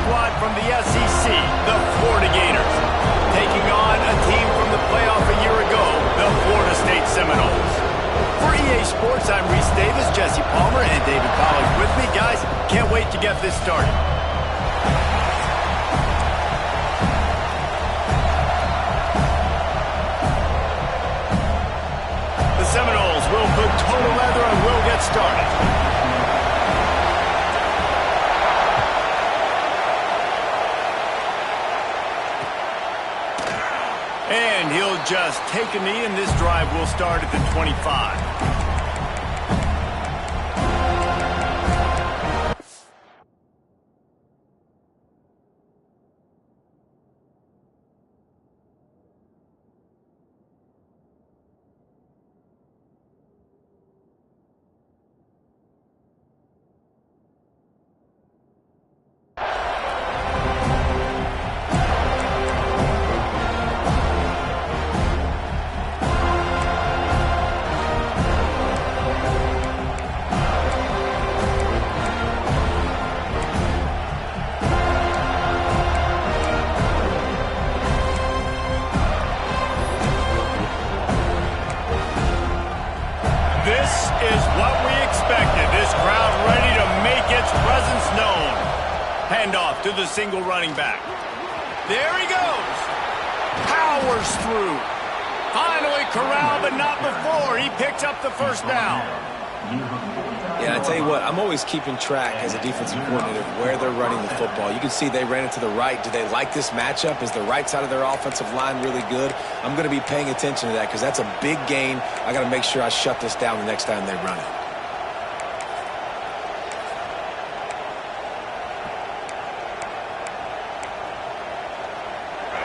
squad from the SEC, the Florida Gators, taking on a team from the playoff a year ago, the Florida State Seminoles. For EA Sports, I'm Reese Davis, Jesse Palmer, and David Pollack with me. Guys, can't wait to get this started. The Seminoles will put total leather and will get started. And he'll just take a knee, and this drive will start at the 25. This is what we expected. This crowd ready to make its presence known. Handoff to the single running back. There he goes. Powers through. Finally corralled, but not before. He picks up the first down. Yeah, I tell you what, I'm always keeping track as a defensive coordinator of where they're running the football. You can see they ran it to the right. Do they like this matchup? Is the right side of their offensive line really good? I'm going to be paying attention to that because that's a big gain. I got to make sure I shut this down the next time they run it.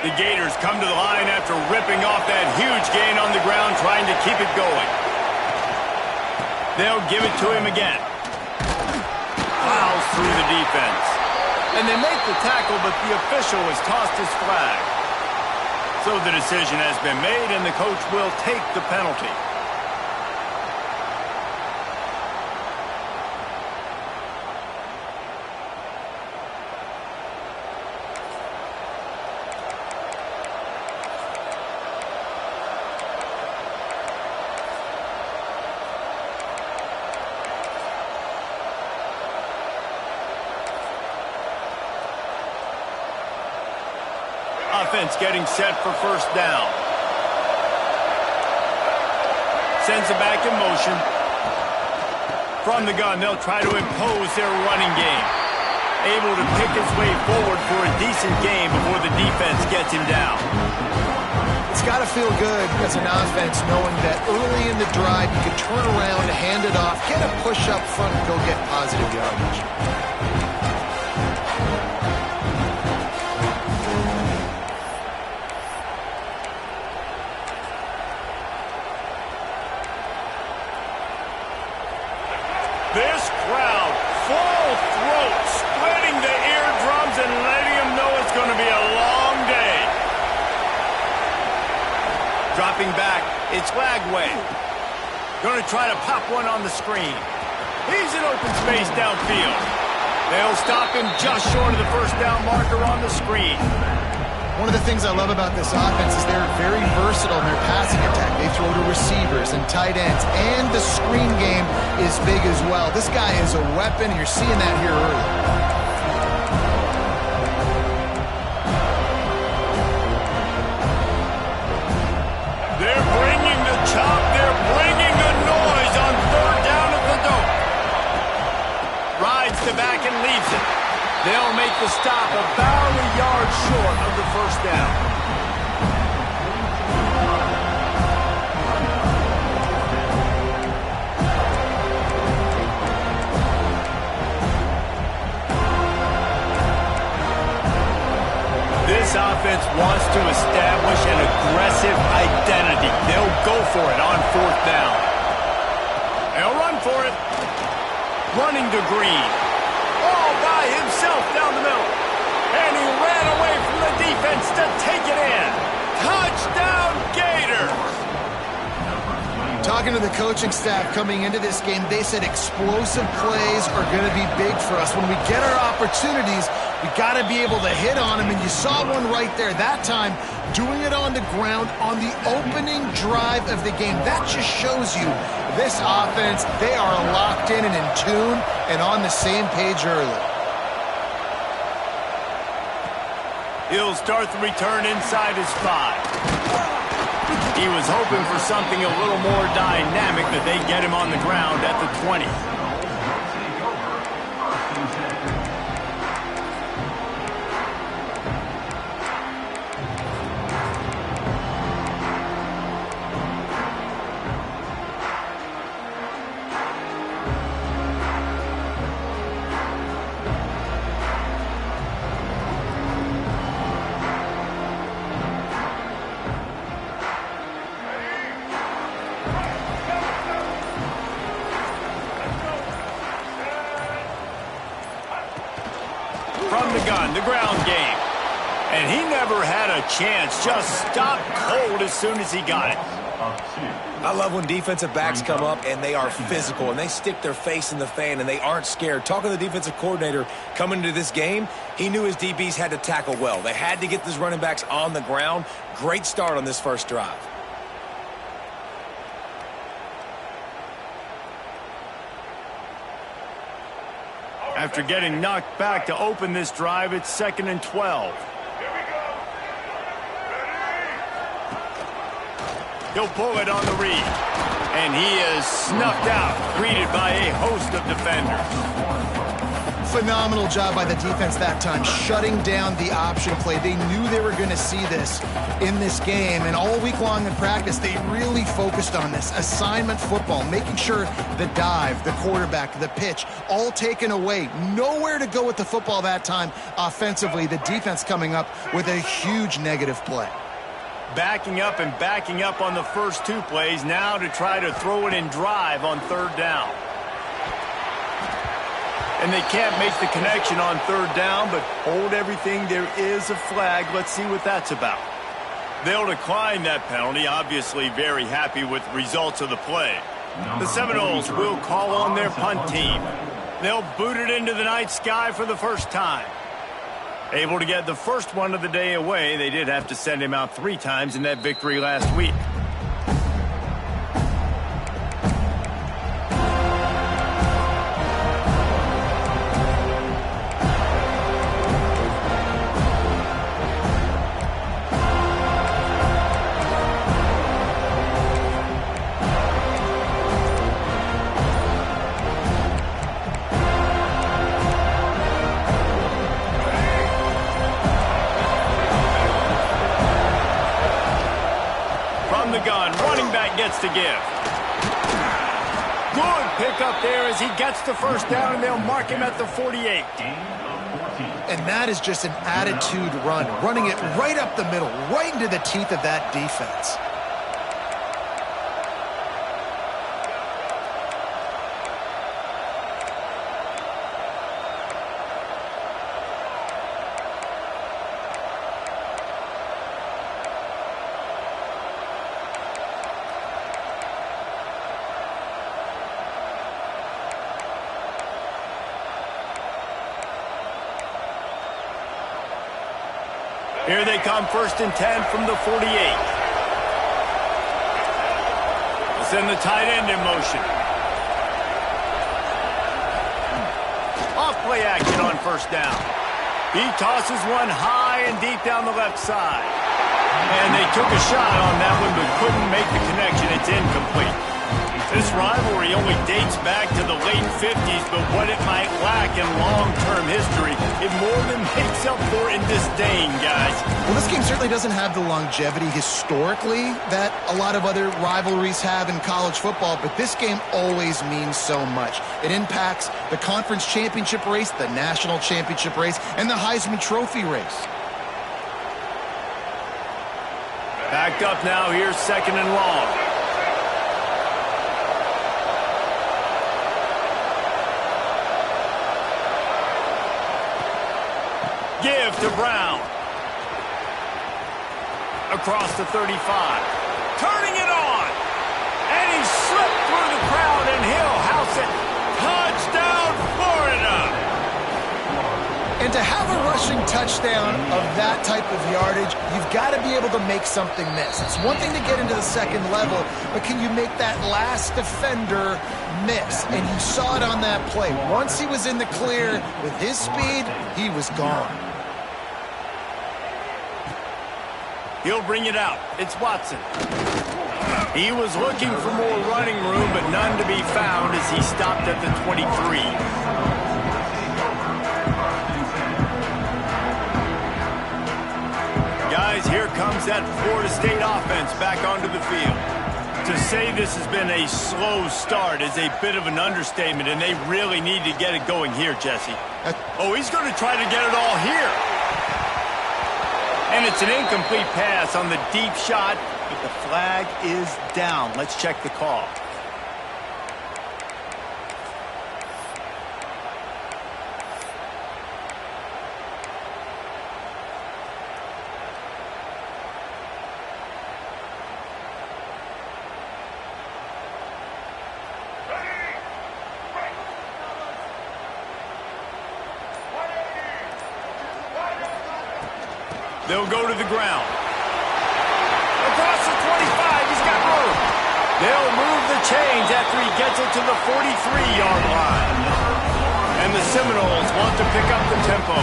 The Gators come to the line after ripping off that huge gain on the ground, trying to keep it going. They'll give it to him again. Plows through the defense. And they make the tackle, but the official has tossed his flag. So the decision has been made, and the coach will take the penalty. Offense getting set for first down. Sends it back in motion. From the gun, they'll try to impose their running game. Able to pick his way forward for a decent game before the defense gets him down. It's got to feel good as an offense knowing that early in the drive you can turn around, hand it off, get a push up front, and go get positive yardage. This crowd, full throat, splitting the eardrums and letting them know it's going to be a long day. Dropping back, it's Lagway. Going to try to pop one on the screen. He's in open space downfield. They'll stop him just short of the first down marker on the screen. One of the things I love about this offense is they're very versatile in their passing attack. They throw to receivers and tight ends, and the screen game is big as well. This guy is a weapon, and you're seeing that here early. They're bringing the chop. They're bringing the noise on third down at the dope. Rides the back and leaves it. They'll make the stop about a yard short of the first down. This offense wants to establish an aggressive identity. They'll go for it on fourth down. They'll run for it. Running to Green. All by himself down the middle. And he ran away from the defense to take it in. Touchdown, Gators! Talking to the coaching staff coming into this game, they said explosive plays are going to be big for us. When we get our opportunities, You got to be able to hit on him, and you saw one right there. That time, doing it on the ground on the opening drive of the game. That just shows you this offense, they are locked in and in tune and on the same page early. He'll start the return inside his 5. He was hoping for something a little more dynamic, but they get him on the ground at the 20. From the gun, the ground game. And he never had a chance. Just stopped cold as soon as he got it. I love when defensive backs come up and they are physical and they stick their face in the fan and they aren't scared. Talking to the defensive coordinator coming into this game, he knew his DBs had to tackle well. They had to get these running backs on the ground. Great start on this first drive. After getting knocked back to open this drive, it's 2nd and 12. He'll pull it on the read. And he is snuffed out, greeted by a host of defenders. Phenomenal job by the defense that time, shutting down the option play. They knew they were going to see this in this game, and all week long in practice, they really focused on this. Assignment football, making sure the dive, the quarterback, the pitch, all taken away. Nowhere to go with the football that time offensively. The defense coming up with a huge negative play. Backing up and backing up on the first 2 plays, now to try to throw it in drive on 3rd down. And they can't make the connection on 3rd down, but hold everything. There is a flag. Let's see what that's about. They'll decline that penalty, obviously very happy with the results of the play. The Seminoles will call on their punt team. They'll boot it into the night sky for the first time. Able to get the first one of the day away. They did have to send him out 3 times in that victory last week. To give. Good pickup there as he gets the first down, and they'll mark him at the 48. And that is just an attitude run, running it right up the middle, right into the teeth of that defense. Here they come, 1st and 10 from the 48. Let's send the tight end in motion. Off play action on 1st down. He tosses one high and deep down the left side. And they took a shot on that one but couldn't make the connection. It's incomplete. This rivalry only dates back to the late 50s, but what it might lack in long-term history, it more than makes up for in disdain, guys. Well, this game certainly doesn't have the longevity historically that a lot of other rivalries have in college football, but this game always means so much. It impacts the conference championship race, the national championship race, and the Heisman Trophy race. Backed up now, here's 2nd and long. Give to Brown. Across the 35. Turning it on. And he slipped through the crowd, and he'll house it. Touchdown, Florida. And to have a rushing touchdown of that type of yardage, you've got to be able to make something miss. It's one thing to get into the second level, but can you make that last defender miss? And you saw it on that play. Once he was in the clear with his speed, he was gone. He'll bring it out. It's Watson. He was looking for more running room, but none to be found as he stopped at the 23. Guys, here comes that Florida State offense back onto the field. To say this has been a slow start is a bit of an understatement, and they really need to get it going here, Jesse. Oh, he's going to try to get it all here. And it's an incomplete pass on the deep shot, but the flag is down. Let's check the call. They'll go to the ground. Across the 25, he's got room. They'll move the chains after he gets it to the 43-yard line. And the Seminoles want to pick up the tempo.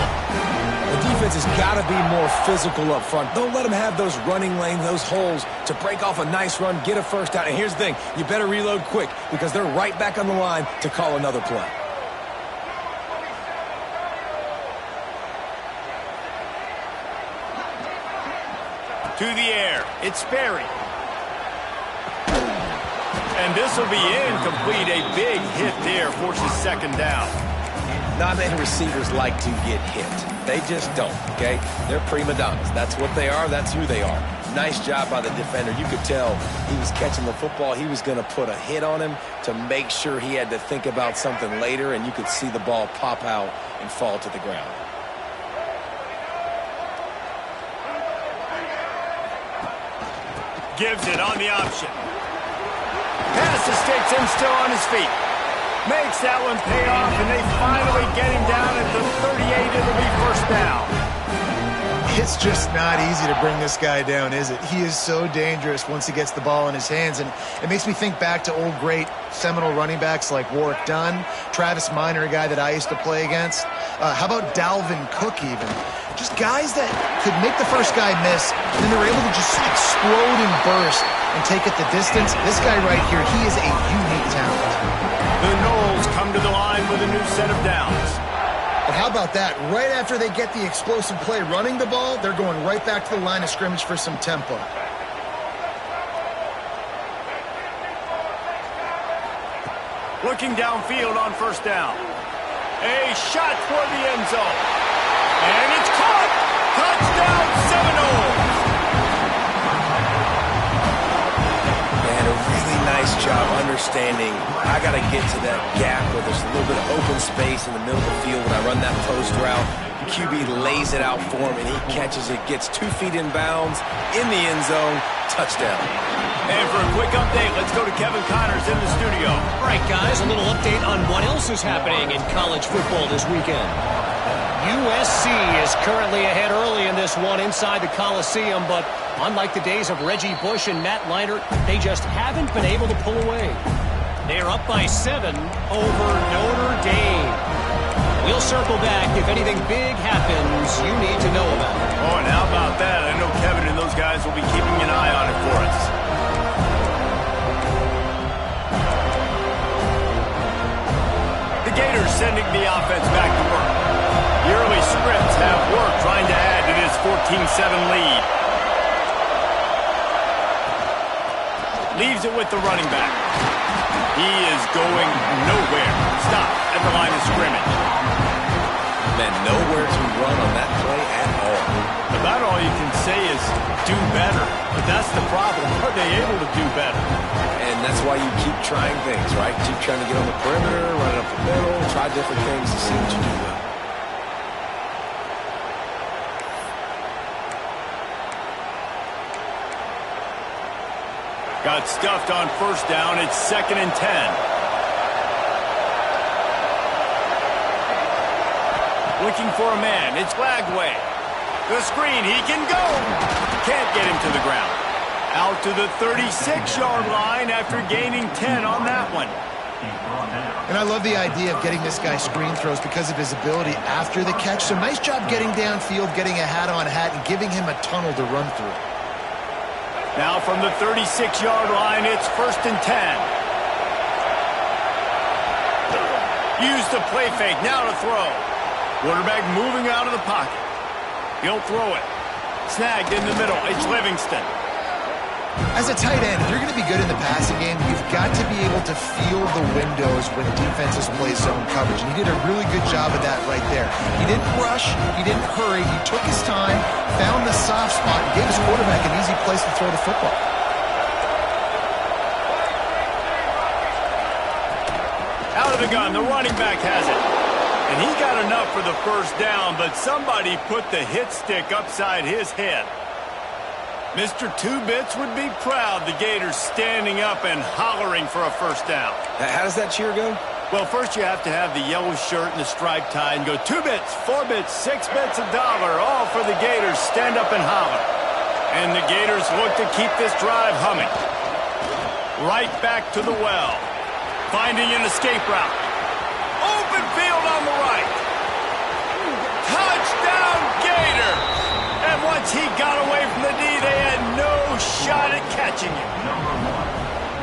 The defense has got to be more physical up front. Don't let them have those running lanes, those holes to break off a nice run, get a first down. And here's the thing, you better reload quick because they're right back on the line to call another play. To the air, it's Sperry. And this will be incomplete. A big hit there forces second down. Not many receivers like to get hit. They just don't, okay? They're prima donnas. That's what they are. That's who they are. Nice job by the defender. You could tell he was catching the football. He was going to put a hit on him to make sure he had to think about something later, and you could see the ball pop out and fall to the ground. Gives it on the option. Pass escapes him, still on his feet. Makes that one pay off, and they finally get him down at the 38. It'll be first down. It's just not easy to bring this guy down, is it? He is so dangerous once he gets the ball in his hands, and it makes me think back to old great Seminole running backs like Warwick Dunn, Travis Minor, a guy that I used to play against. How about Dalvin Cook even? Just guys that could make the first guy miss, and then they were able to just explode and burst and take it the distance. This guy right here, he is a unique talent. The Noles come to the line with a new set of downs. But how about that? Right after they get the explosive play running the ball, they're going right back to the line of scrimmage for some tempo. Looking downfield on first down. A shot for the end zone. And it's caught! Touchdown Seminoles! Man, a really nice job understanding I got to get to that gap where there's a little bit of open space in the middle of the field when I run that post route. The QB lays it out for him, and he catches it, gets 2 feet in bounds, in the end zone, touchdown. And for a quick update, let's go to Kevin Connors in the studio. All right, guys, a little update on what else is happening in college football this weekend. USC is currently ahead early in this one inside the Coliseum, but unlike the days of Reggie Bush and Matt Leinart, they just haven't been able to pull away. They are up by 7 over Notre Dame. We'll circle back if anything big happens you need to know about. Oh, and how about that? I know Kevin and those guys will be keeping an eye on it for us. The Gators sending the offense back to work. The early scripts have worked trying to add to this 14-7 lead. Leaves it with the running back. He is going nowhere. Stop at the line of scrimmage. Man, nowhere to run on that play at all. About all you can say is do better. But that's the problem. Are they able to do better? And that's why you keep trying things, right? Keep trying to get on the perimeter, run it up the middle, try different things to see what you do well. Got stuffed on first down. It's 2nd and 10. Looking for a man. It's Lagway. The screen. He can go. Can't get him to the ground. Out to the 36-yard line after gaining 10 on that one. And I love the idea of getting this guy screen throws because of his ability after the catch. So nice job getting downfield, getting a hat-on-hat, and giving him a tunnel to run through. Now from the 36-yard line, it's 1st and 10. Use the play fake. Now to throw. Quarterback moving out of the pocket. He'll throw it. Snagged in the middle. It's Livingston. As a tight end, if you're going to be good in the passing game, you've got to be able to feel the windows when defenses play zone coverage. And he did a really good job of that right there. He didn't rush. He didn't hurry. He took his time, found the soft spot, and gave his quarterback an easy place to throw the football. Out of the gun, the running back has it. And he got enough for the first down, but somebody put the hit stick upside his head. Mr. Two-Bits would be proud, the Gators standing up and hollering for a first down. How does that cheer go? Well, first you have to have the yellow shirt and the striped tie and go 2 bits, 4 bits, 6 bits, $1, all for the Gators. Stand up and holler. And the Gators look to keep this drive humming. Right back to the well. Finding an escape route. Open field on the right. Touchdown, Gators! And once he got away from the D, they had no shot at catching him.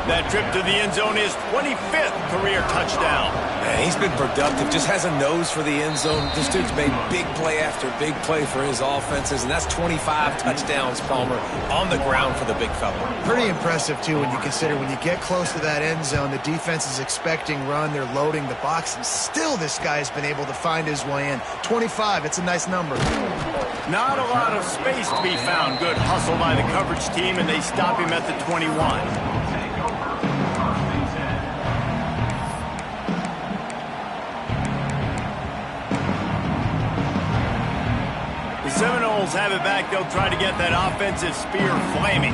That trip to the end zone is 25th career touchdown. Man, he's been productive, just has a nose for the end zone. This dude's made big play after big play for his offenses, and that's 25 touchdowns, Palmer, on the ground for the big fella. Pretty impressive, too, when you consider when you get close to that end zone, the defense is expecting run, they're loading the box, and still this guy's been able to find his way in. 25, it's a nice number. Not a lot of space to be found. Good hustle by the coverage team, and they stop him at the 21. The Seminoles have it back. They'll try to get that offensive spear flaming.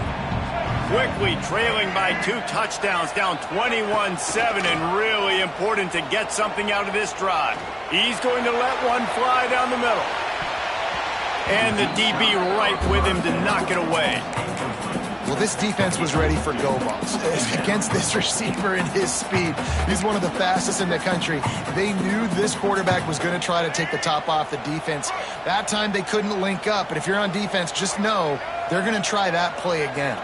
Quickly trailing by 2 touchdowns, down 21-7, and really important to get something out of this drive. He's going to let one fly down the middle. And the DB right with him to knock it away. Well, this defense was ready for go balls. Against this receiver and his speed, he's one of the fastest in the country. They knew this quarterback was going to try to take the top off the defense. That time they couldn't link up, but if you're on defense, just know they're going to try that play again.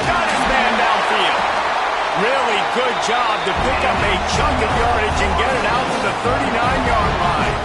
Got his man downfield. Really good job to pick up a chunk of yardage and get it out to the 39-yard line.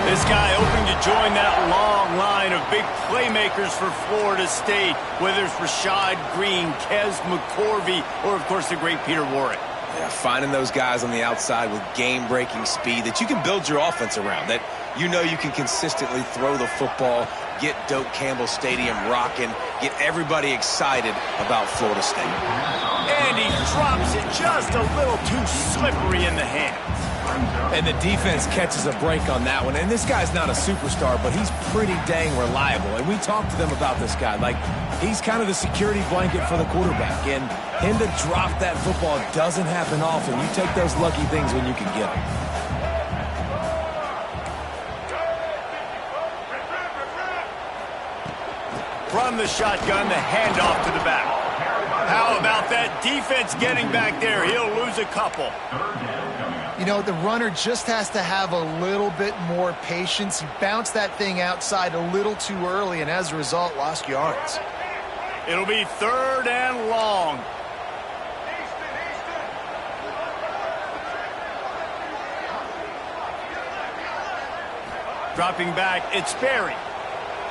This guy hoping to join that long line of big playmakers for Florida State, whether it's Rashad Green, Kez McCorvey, or, of course, the great Peter Warrick. Yeah, finding those guys on the outside with game-breaking speed that you can build your offense around, that you know you can consistently throw the football, get Doak Campbell Stadium rocking, get everybody excited about Florida State. And he drops it just a little too slippery in the hands. And the defense catches a break on that one. And this guy's not a superstar, but he's pretty dang reliable. And we talked to them about this guy. Like, he's kind of the security blanket for the quarterback. And him to drop that football doesn't happen often. You take those lucky things when you can get them. From the shotgun, the handoff to the back. How about that defense getting back there? He'll lose a couple. You know, the runner just has to have a little bit more patience. He bounced that thing outside a little too early, and as a result, lost yards. It'll be 3rd and long. Dropping back, it's Sperry.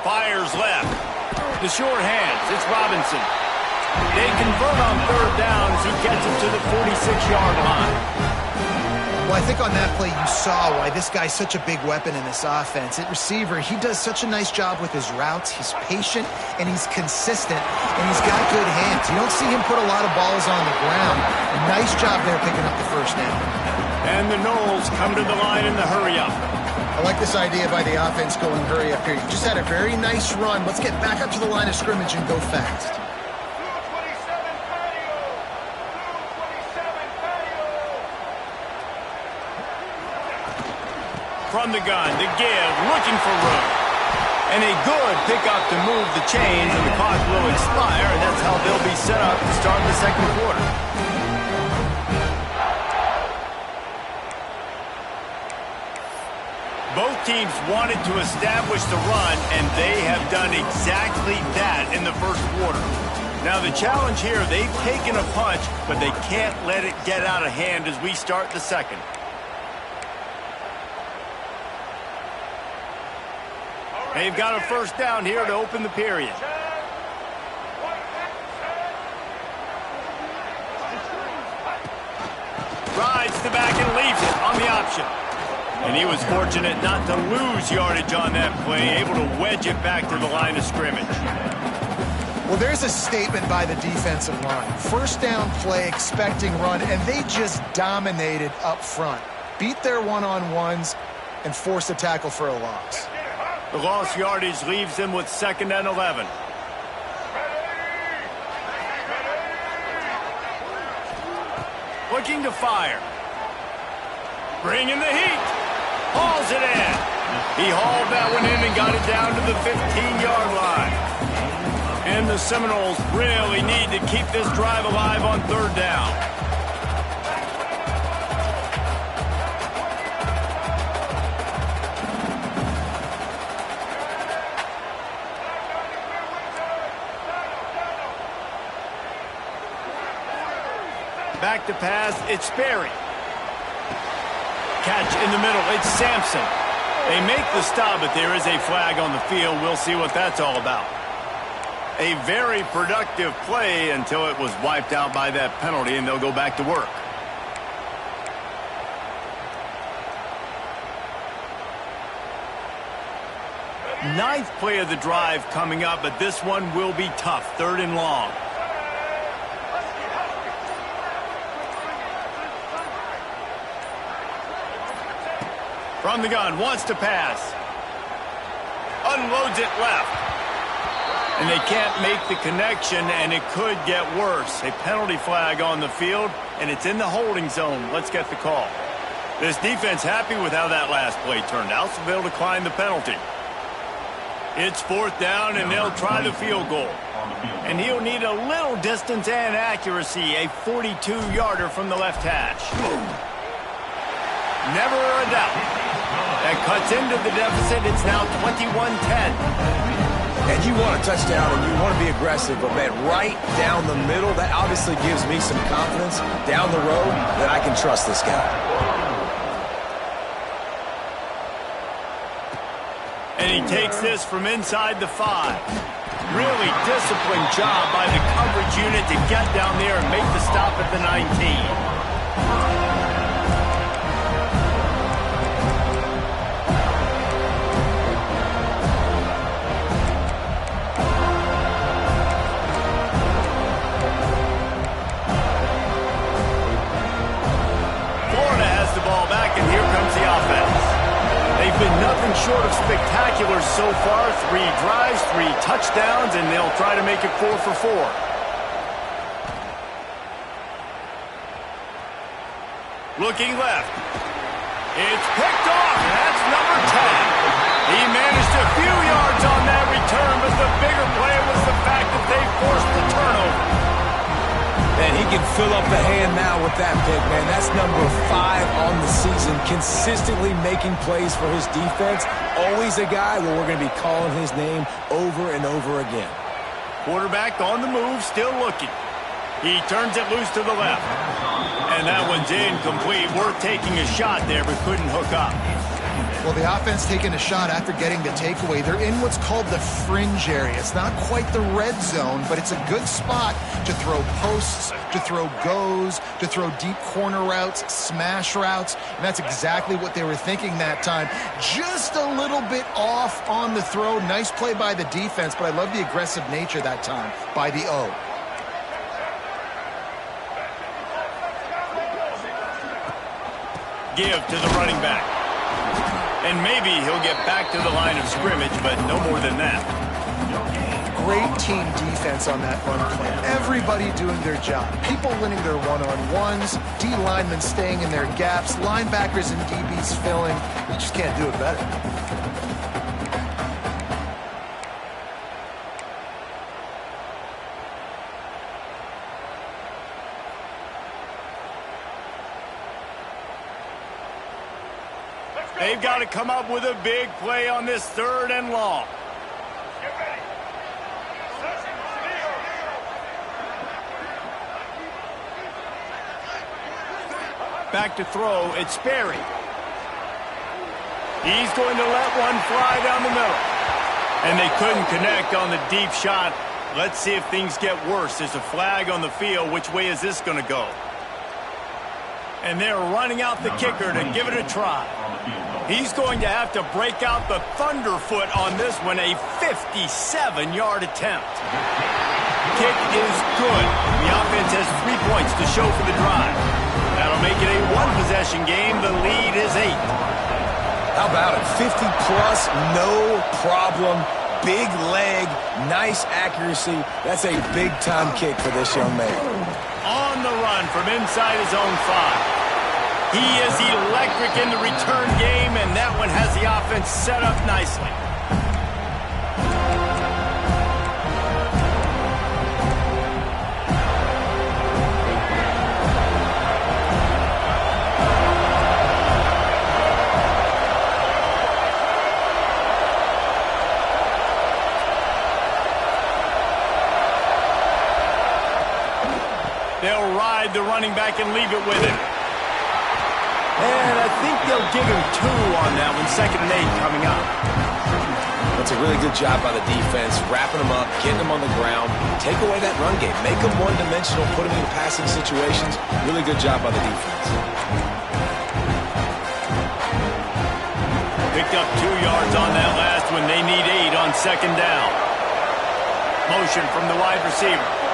Fires left. The short hands, it's Robinson. They convert on 3rd down as he gets it to the 46-yard line. Well, I think on that play you saw why this guy's such a big weapon in this offense. At receiver, he does such a nice job with his routes. He's patient, and he's consistent, and he's got good hands. You don't see him put a lot of balls on the ground. A nice job there picking up the first down. And the Noles come to the line in the hurry-up. I like this idea by the offense going hurry up here. You just had a very nice run. Let's get back up to the line of scrimmage and go fast. from the gun. The give, looking for room. And a good pickup to move the chains, and the clock will expire, and that's how they'll be set up to start the second quarter. Both teams wanted to establish the run, and they have done exactly that in the first quarter. Now the challenge here, they've taken a punch, but they can't let it get out of hand as we start the second. They've got a first down here to open the period. Rides the back and leaves it on the option. And he was fortunate not to lose yardage on that play, able to wedge it back to the line of scrimmage. Well, there's a statement by the defensive line. First down play, expecting run, and they just dominated up front. Beat their one-on-ones and forced a tackle for a loss. The lost yardage leaves them with 2nd and 11. Looking to fire. Bringing the heat. Hauls it in. He hauled that one in and got it down to the 15-yard line. And the Seminoles really need to keep this drive alive on 3rd down. Back to pass, it's Sperry. Catch in the middle, it's Sampson. They make the stop, but there is a flag on the field. We'll see what that's all about. A very productive play until it was wiped out by that penalty, and they'll go back to work. Ninth play of the drive coming up, but this one will be tough. 3rd and long. From the gun, wants to pass. Unloads it left. And they can't make the connection, and it could get worse. A penalty flag on the field, and it's in the holding zone. Let's get the call. This defense happy with how that last play turned out, so they'll decline the penalty. It's 4th down, and they'll try the field goal. And he'll need a little distance and accuracy, a 42-yarder from the left hash. Never a doubt. That cuts into the deficit. It's now 21-10. And you want a touchdown and you want to be aggressive, but man, right down the middle, that obviously gives me some confidence down the road that I can trust this guy. And he takes this from inside the 5. Really disciplined job by the coverage unit to get down there and make the stop at the 19. Been nothing short of spectacular so far. 3 drives, 3 touchdowns, and they'll try to make it 4 for 4. Looking left. It's picked off, and that's number 10. He managed a few yards on that return, but the bigger play was the fact that they forced the turnover. And he can fill up the hand now with that pick, man. That's number 5 on the season, consistently making plays for his defense. Always a guy where we're going to be calling his name over and over again. Quarterback on the move, still looking. He turns it loose to the left. And that one's incomplete. Worth taking a shot there, but couldn't hook up. Well, the offense taking a shot after getting the takeaway. They're in what's called the fringe area. It's not quite the red zone, but it's a good spot to throw posts, to throw goes, to throw deep corner routes, smash routes, and that's exactly what they were thinking that time. Just a little bit off on the throw. Nice play by the defense, but I love the aggressive nature that time by the O. Give to the running back. And maybe he'll get back to the line of scrimmage, but no more than that. great team defense on that run play. Everybody doing their job. People winning their one-on-ones, D linemen staying in their gaps, linebackers and DBs filling. You just can't do it better. They've got to come up with a big play on this 3rd and long. Back to throw, it's Sperry. He's going to let one fly down the middle. And they couldn't connect on the deep shot. Let's see if things get worse. There's a flag on the field. Which way is this going to go? And they're running out the kicker to give it a try. He's going to have to break out the thunderfoot on this one, a 57-yard attempt. Kick is good. The offense has 3 points to show for the drive. That'll make it a one-possession game. The lead is 8. How about it? 50-plus, no problem. Big leg, nice accuracy. That's a big-time kick for this young man. On the run from inside his own 5. He is electric in the return game, and that one has the offense set up nicely. They'll ride the running back and leave it with him. And I think they'll give him 2 on that one. 2nd and 8 coming up. That's a really good job by the defense, wrapping them up, getting them on the ground. Take away that run game. Make them one-dimensional, put them in passing situations. Really good job by the defense. Picked up 2 yards on that last one. They need 8 on 2nd down. Motion from the wide receiver.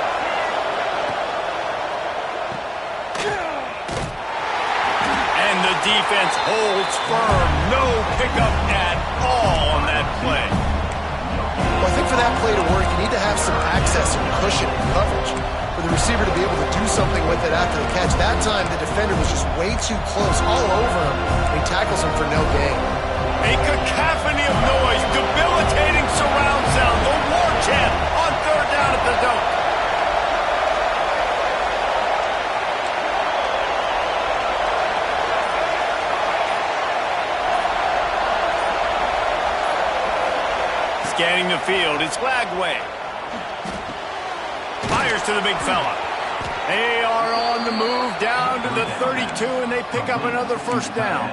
The defense holds firm. No pickup at all on that play. Well, I think for that play to work, you need to have some access and cushion and coverage for the receiver to be able to do something with it after the catch. That time, the defender was just way too close, all over him, and he tackles him for no gain. A cacophony of noise, debilitating surround sound. The war chant on 3rd down at the dome. Scanning the field, it's Flagway. Fires to the big fella. They are on the move down to the 32, and they pick up another 1st down.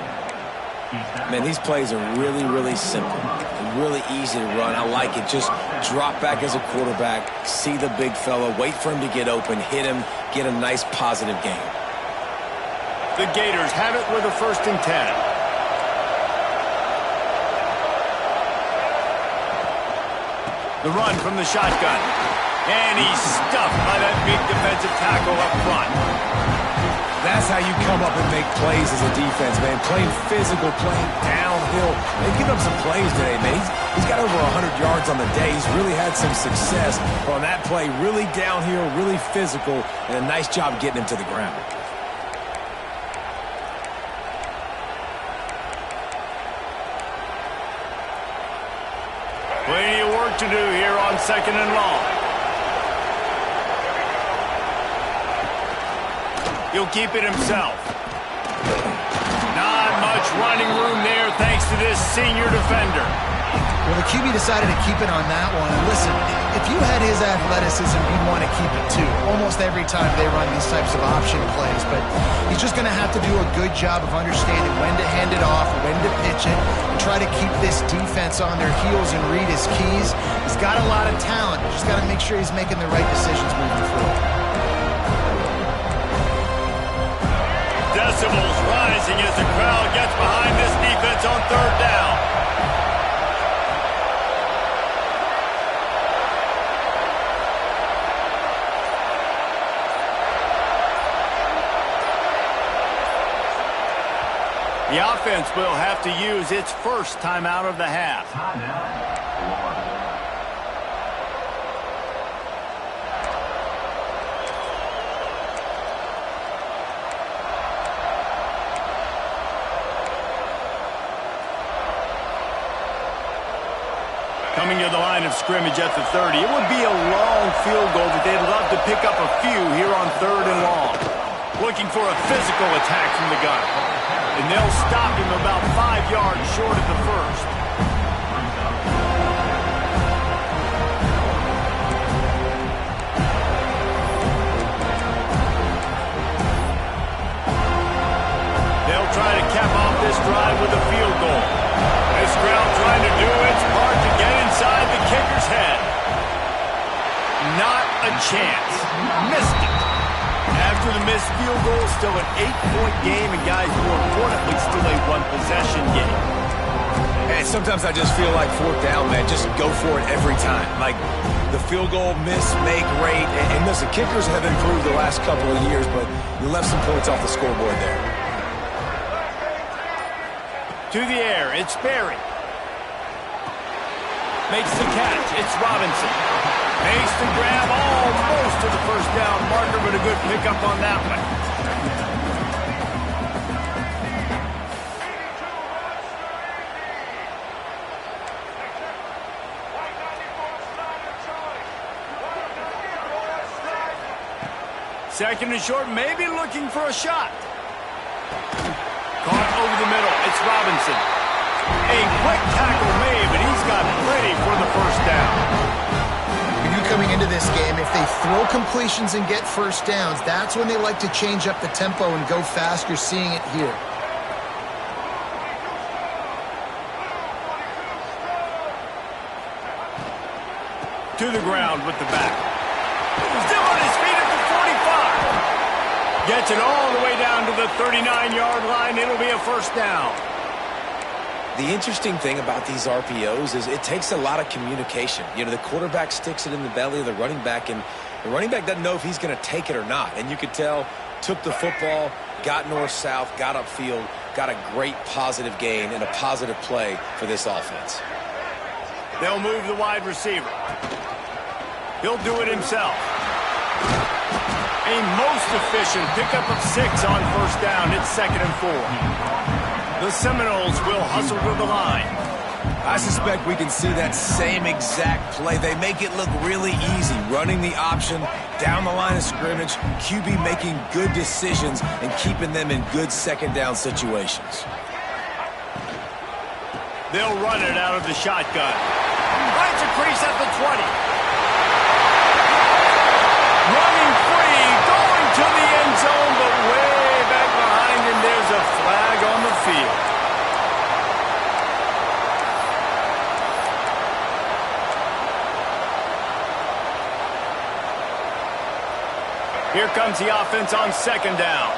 Man, these plays are really, really simple and really easy to run. I like it. Just drop back as a quarterback, see the big fella, wait for him to get open, hit him, get a nice positive gain. The Gators have it with a 1st and 10. The run from the shotgun. And he's stuffed by that big defensive tackle up front. That's how you come up and make plays as a defense, man. Playing physical, playing downhill. They've given up some plays today, man. He's got over 100 yards on the day. He's really had some success. But on that play, really downhill, really physical, and a nice job getting him to the ground. Plenty of work to do here on 2nd and long. He'll keep it himself. Not much running room there thanks to this senior defender. Well, the QB decided to keep it on that one. And listen, if you had his athleticism, you'd want to keep it too. Almost every time they run these types of option plays. But he's just going to have to do a good job of understanding when to hand it off, when to pitch it, and try to keep this defense on their heels and read his keys. He's got a lot of talent. Just got to make sure he's making the right decisions moving forward. Decibels rising as the crowd gets behind this defense on 3rd down. The offense will have to use its 1st timeout of the half. Coming to the line of scrimmage at the 30. It would be a long field goal, but they'd love to pick up a few here on 3rd and long. Looking for a physical attack from the gun. And they'll stop him about 5 yards short of the first. They'll try to cap off this drive with a field goal. This crowd trying to do its part to get inside the kicker's head. Not a chance. Missed it. After the missed field goal, still an 8-point game, and guys, more importantly, still a one-possession game. And sometimes I just feel like 4th down, man, just go for it every time. Like the field goal miss, make rate, and listen, kickers have improved the last couple of years, but you left some points off the scoreboard there. To the air, it's Berry. Makes the catch, it's Robinson. Makes the grab almost to the first down marker, but a good pickup on that one. Second and short, maybe looking for a shot. Caught over the middle, it's Robinson. A quick tackle made, but he's got ready for the first down. Coming into this game, if they throw completions and get first downs, that's when they like to change up the tempo and go fast. You're seeing it here. To the ground with the back. Still on his feet at the 45. Gets it all the way down to the 39-yard line. It'll be a first down. The interesting thing about these RPOs is it takes a lot of communication. You know, the quarterback sticks it in the belly of the running back, and the running back doesn't know if he's going to take it or not. And you could tell, took the football, got north-south, got upfield, got a great positive gain and a positive play for this offense. They'll move the wide receiver. He'll do it himself. A most efficient pickup of 6 on first down. It's 2nd and 4. The Seminoles will hustle to the line. I suspect we can see that same exact play. They make it look really easy, running the option down the line of scrimmage, QB making good decisions and keeping them in good second down situations. They'll run it out of the shotgun. Finds a crease at the 20. Running free, going to the end zone, but way back behind him, there's a flag on the field. Here comes the offense on 2nd down.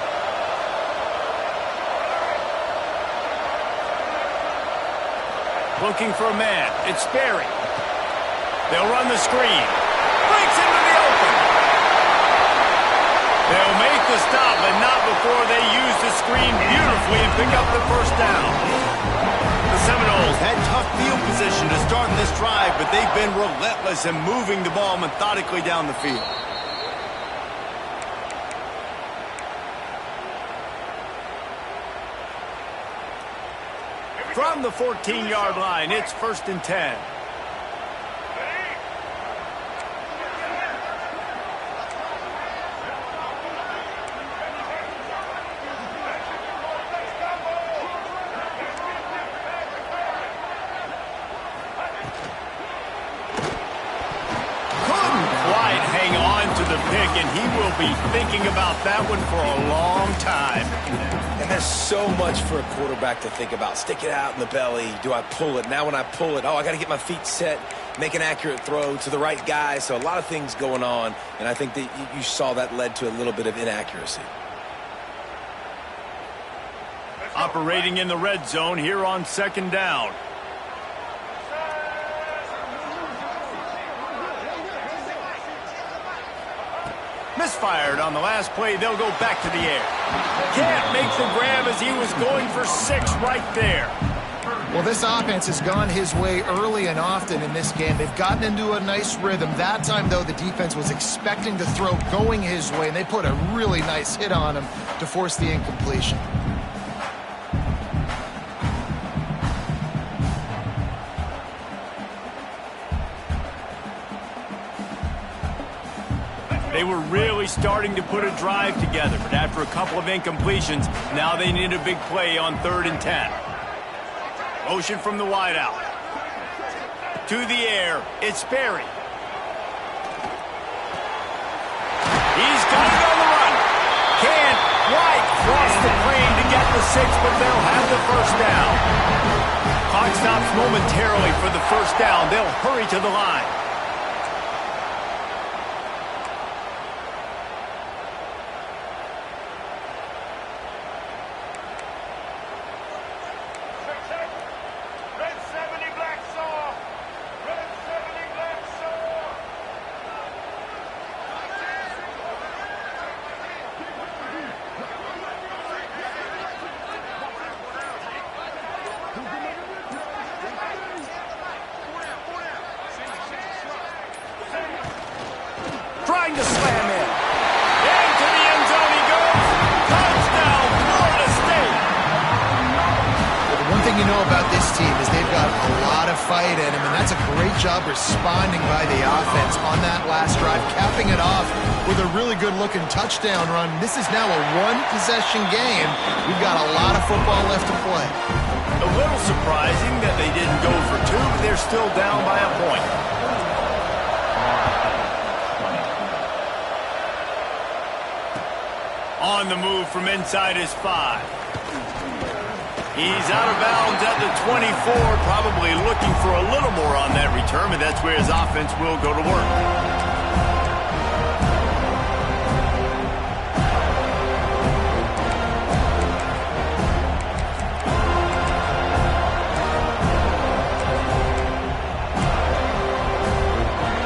Looking for a man. It's Berry. They'll run the screen. Breaks into the open. They'll make the stop, but not before they use the screen beautifully and pick up the first down. The Seminoles had tough field position to start this drive, but they've been relentless in moving the ball methodically down the field. From the 14-yard line, it's 1st and 10. And he will be thinking about that one for a long time. And there's so much for a quarterback to think about. Stick it out in the belly. Do I pull it? Now when I pull it, I got to get my feet set, make an accurate throw to the right guy. So a lot of things going on, and I think that you saw that led to a little bit of inaccuracy. Operating in the red zone here on 2nd down. Misfired on the last play. They'll go back to the air. Can't make the grab as he was going for 6 right there. Well, this offense has gone his way early and often in this game. They've gotten into a nice rhythm. That time, though, the defense was expecting the throw going his way, and they put a really nice hit on him to force the incompletion. They were really starting to put a drive together, but after a couple of incompletions, now they need a big play on 3rd and 10. Motion from the wideout. To the air, it's Berry. He's got it on the run. Can't quite cross the plane to get the 6, but they'll have the first down. Clock stops momentarily for the first down. They'll hurry to the line. Trying to slam in. Into the end zone he goes. Touchdown, Florida State. Well, the one thing you know about this team is they've got a lot of fight in them, and that's a great job responding by the offense on that last drive, capping it off with a really good-looking touchdown run. This is now a one-possession game. We've got a lot of football left to play. A little surprising that they didn't go for 2, but they're still down by a point. On the move from inside his 5. He's out of bounds at the 24, probably looking for a little more on that return, but that's where his offense will go to work.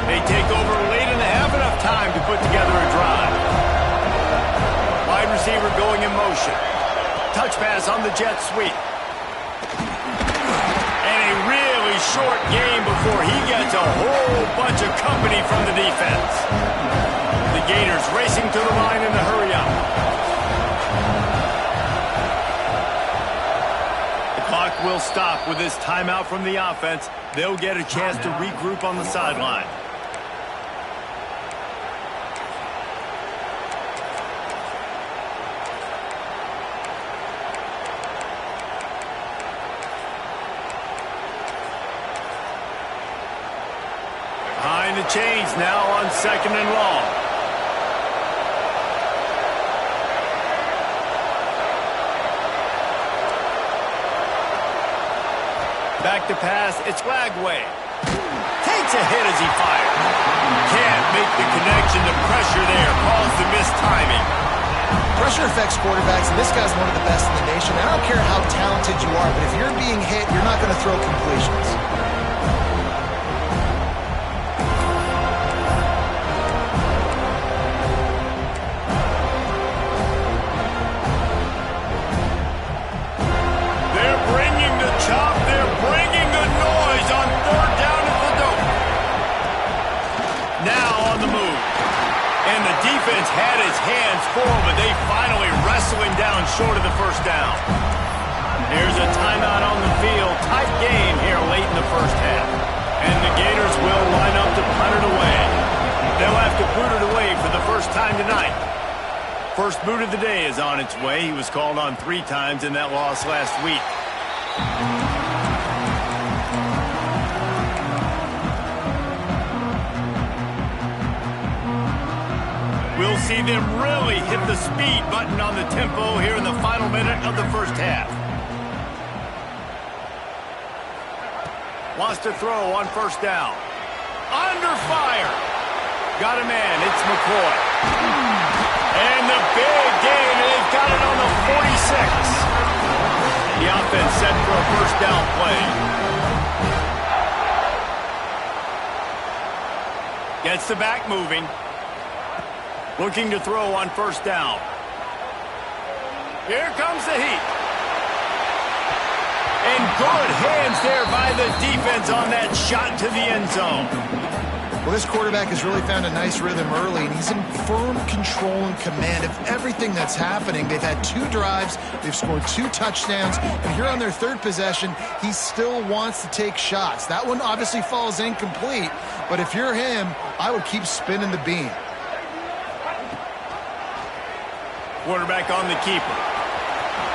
They take over late in the half, enough time to put together a drive. Wide receiver going in motion. Touch pass on the jet sweep. And a really short game before he gets a whole bunch of company from the defense. The Gators racing to the line in the hurry up. The clock will stop with this timeout from the offense. They'll get a chance to regroup on the sideline. Behind the chains now on 2nd and long. Back to pass, it's Lagway. Takes a hit as he fires. Can't make the connection. The pressure there caused the missed timing. Pressure affects quarterbacks, and this guy's one of the best in the nation. I don't care how talented you are, but if you're being hit, you're not going to throw completions. Defense had his hands full, but they finally wrestle him down short of the first down. Here's a timeout on the field. Tight game here late in the first half. And the Gators will line up to punt it away. They'll have to boot it away for the first time tonight. First boot of the day is on its way. He was called on 3 times in that loss last week. We'll see them really hit the speed button on the tempo here in the final minute of the first half. Wants to throw on first down. Under fire. Got a man. It's McCoy. And the big gain. They've got it on the 46. The offense set for a first down play. Gets the back moving. Looking to throw on first down. Here comes the heat. And good hands there by the defense on that shot to the end zone. Well, this quarterback has really found a nice rhythm early, and he's in firm control and command of everything that's happening. They've had 2 drives. They've scored 2 touchdowns. And here on their 3rd possession, he still wants to take shots. That one obviously falls incomplete. But if you're him, I would keep spinning the beam. Quarterback on the keeper.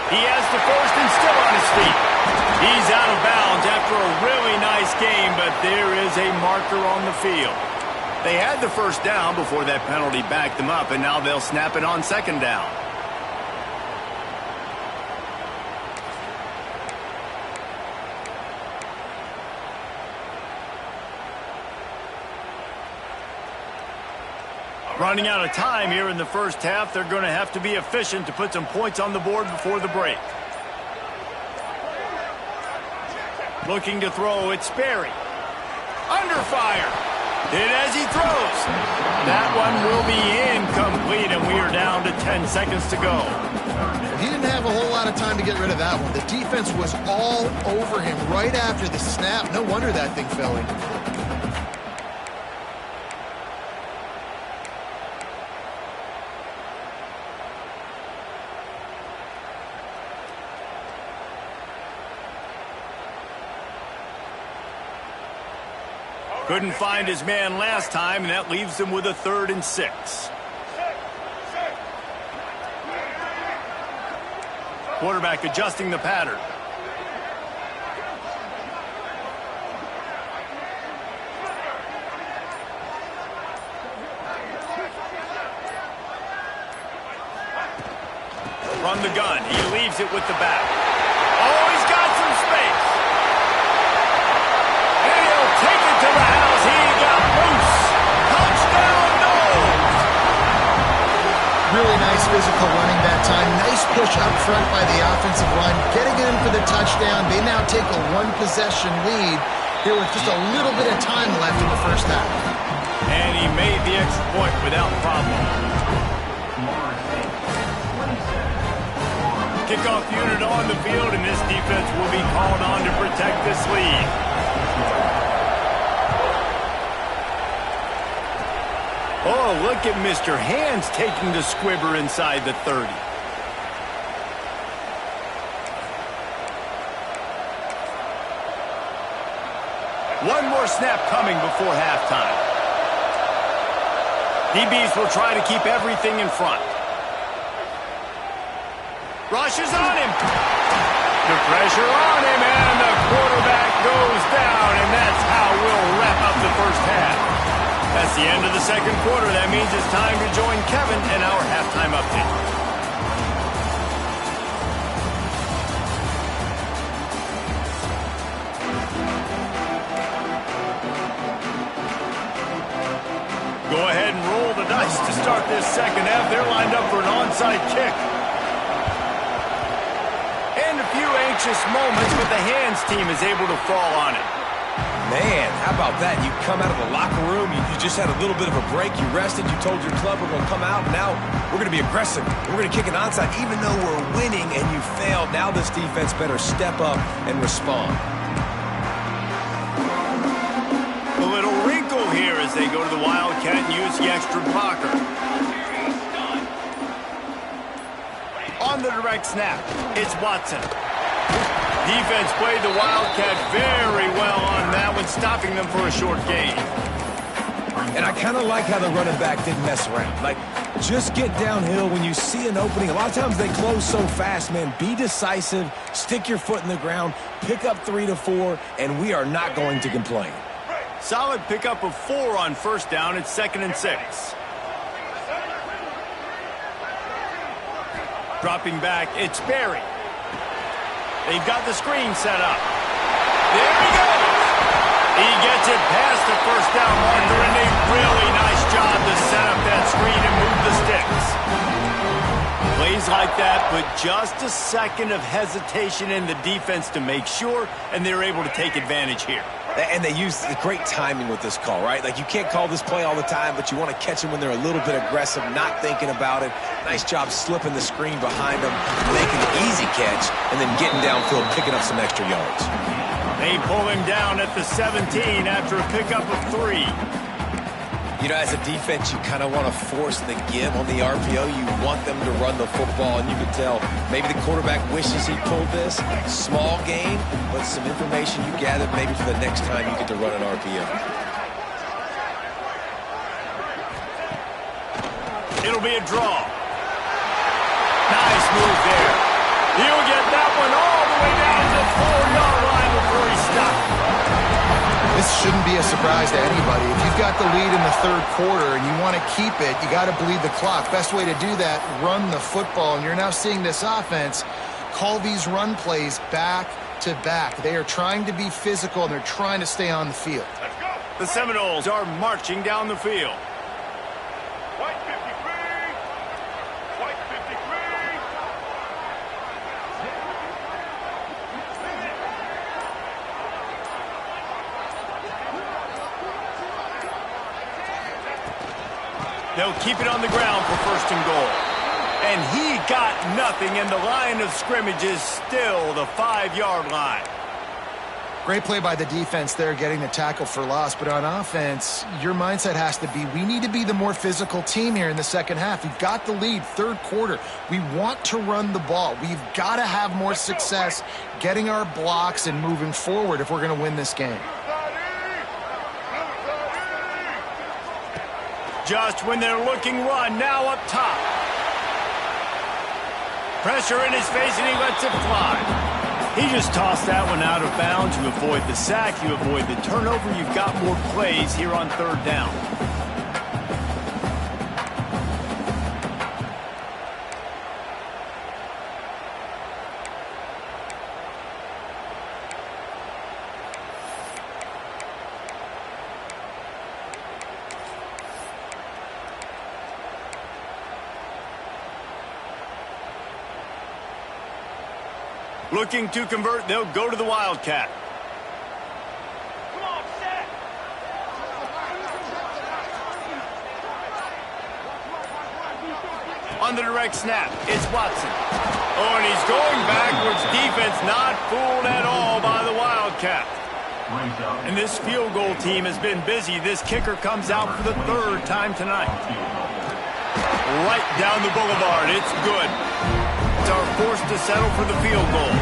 He has the first and still on his feet. He's out of bounds after a really nice game, but there is a marker on the field. They had the first down before that penalty backed them up, and now they'll snap it on second down. Running out of time here in the first half. They're going to have to be efficient to put some points on the board before the break. Looking to throw, it's Sperry. Under fire. Hit as he throws. That one will be incomplete, and we are down to 10 seconds to go. He didn't have a whole lot of time to get rid of that one. The defense was all over him right after the snap. No wonder that thing fell incomplete. Couldn't find his man last time, and that leaves him with a 3rd and 6. Quarterback adjusting the pattern. Run the gun. He leaves it with the back. Oh, he's got some space. And he'll take it to the house. He got loose. Touchdown, no. Really nice physical running that time. Nice push up front by the offensive line. Getting it in for the touchdown. They now take a 1-possession lead here with just a little bit of time left in the first half. And he made the extra point without problem. Kickoff unit on the field, and this defense will be called on to protect this lead. Oh, look at Mr. Hands taking the squibber inside the 30. One more snap coming before halftime. DBs will try to keep everything in front. Rushes on him. The pressure on him, and the quarterback goes down, and that's how we'll wrap up the first half. That's the end of the second quarter. That means it's time to join Kevin in our halftime update. Go ahead and roll the dice to start this second half. They're lined up for an onside kick. And a few anxious moments, but the Hands team is able to fall on it. Man, how about that? You come out of the locker room, you just had a little bit of a break, you rested, you told your club we're going to come out, and now we're going to be aggressive. We're going to kick an onside. Even though we're winning and you failed, now this defense better step up and respond. A little wrinkle here as they go to the Wildcat and use the extra blocker. On the direct snap, it's Watson. Defense played the Wildcat very well on that one, stopping them for a short gain. And I kind of like how the running back didn't mess around. Like, just get downhill when you see an opening. A lot of times they close so fast, man. Be decisive, stick your foot in the ground, pick up 3 to 4, and we are not going to complain. Solid pickup of 4 on first down. It's 2nd and 6. Dropping back, it's Sperry. They've got the screen set up. There he goes. He gets it past the first down marker, and a really nice job to set up that screen and move the sticks. Plays like that, but just a second of hesitation in the defense to make sure, and they're able to take advantage here. And they use the great timing with this call, right? Like, you can't call this play all the time, but you want to catch them when they're a little bit aggressive, not thinking about it. Nice job slipping the screen behind them, making an easy catch, and then getting downfield, picking up some extra yards. They pull him down at the 17 after a pickup of 3. You know, as a defense, you kind of want to force the give on the RPO. You want them to run the football, and you can tell maybe the quarterback wishes he pulled this. Small gain, but some information you gathered maybe for the next time you get to run an RPO. It'll be a draw. Nice move there. He'll get that one all the way down to the 4-yard line before he stopped. This shouldn't be a surprise to anybody. If you've got the lead in the third quarter and you want to keep it, you got to bleed the clock. Best way to do that, run the football. And you're now seeing this offense call these run plays back to back. They are trying to be physical, and they're trying to stay on the field. The Seminoles are marching down the field. White 53. White 53. They'll keep it on the ground for first and goal. And he got nothing, and the line of scrimmage is still the 5-yard line. Great play by the defense there, getting the tackle for loss. But on offense, your mindset has to be, we need to be the more physical team here in the second half. We've got the lead, third quarter. We want to run the ball. We've got to have more success getting our blocks and moving forward if we're going to win this game. Just when they're looking run, now up top. Pressure in his face, and he lets it fly. He just tossed that one out of bounds. You avoid the sack, you avoid the turnover. You've got more plays here on third down. Looking to convert, they'll go to the Wildcat. Come on, set. On the direct snap, it's Watson. Oh, and he's going backwards. Defense not fooled at all by the Wildcat. And this field goal team has been busy. This kicker comes out for the third time tonight. Right down the boulevard. It's good. Are forced to settle for the field goal.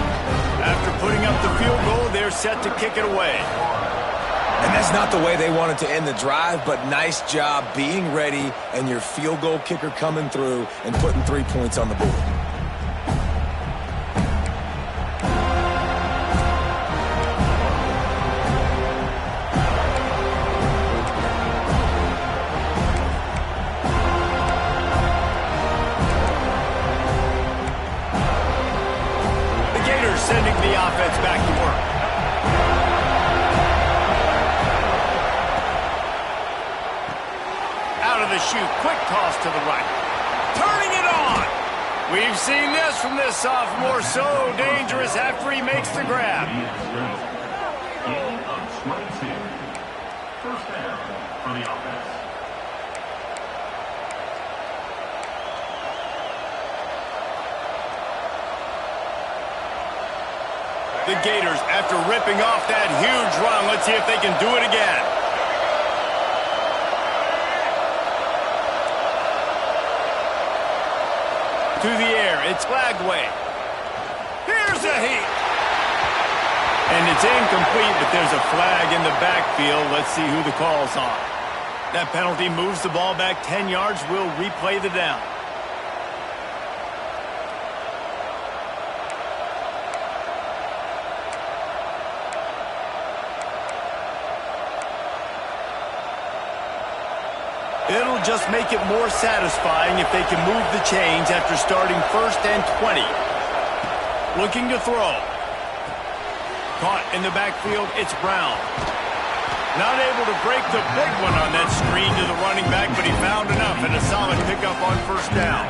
After putting up the field goal, they're set to kick it away. And that's not the way they wanted to end the drive, but nice job being ready and your field goal kicker coming through and putting 3 points on the board. Sending the offense back to work. Out of the chute, quick toss to the right. Turning it on. We've seen this from this sophomore, so dangerous after he makes the grab. Gain of 22. First down for the offense. The Gators, after ripping off that huge run, let's see if they can do it again. To the air, it's Lagway. Here's a heat. And it's incomplete, but there's a flag in the backfield. Let's see who the call's on. That penalty moves the ball back 10 yards. We'll replay the down. It'll just make it more satisfying if they can move the chains after starting first and 20. Looking to throw. Caught in the backfield, it's Brown. Not able to break the big one on that screen to the running back, but he found enough and a solid pickup on first down.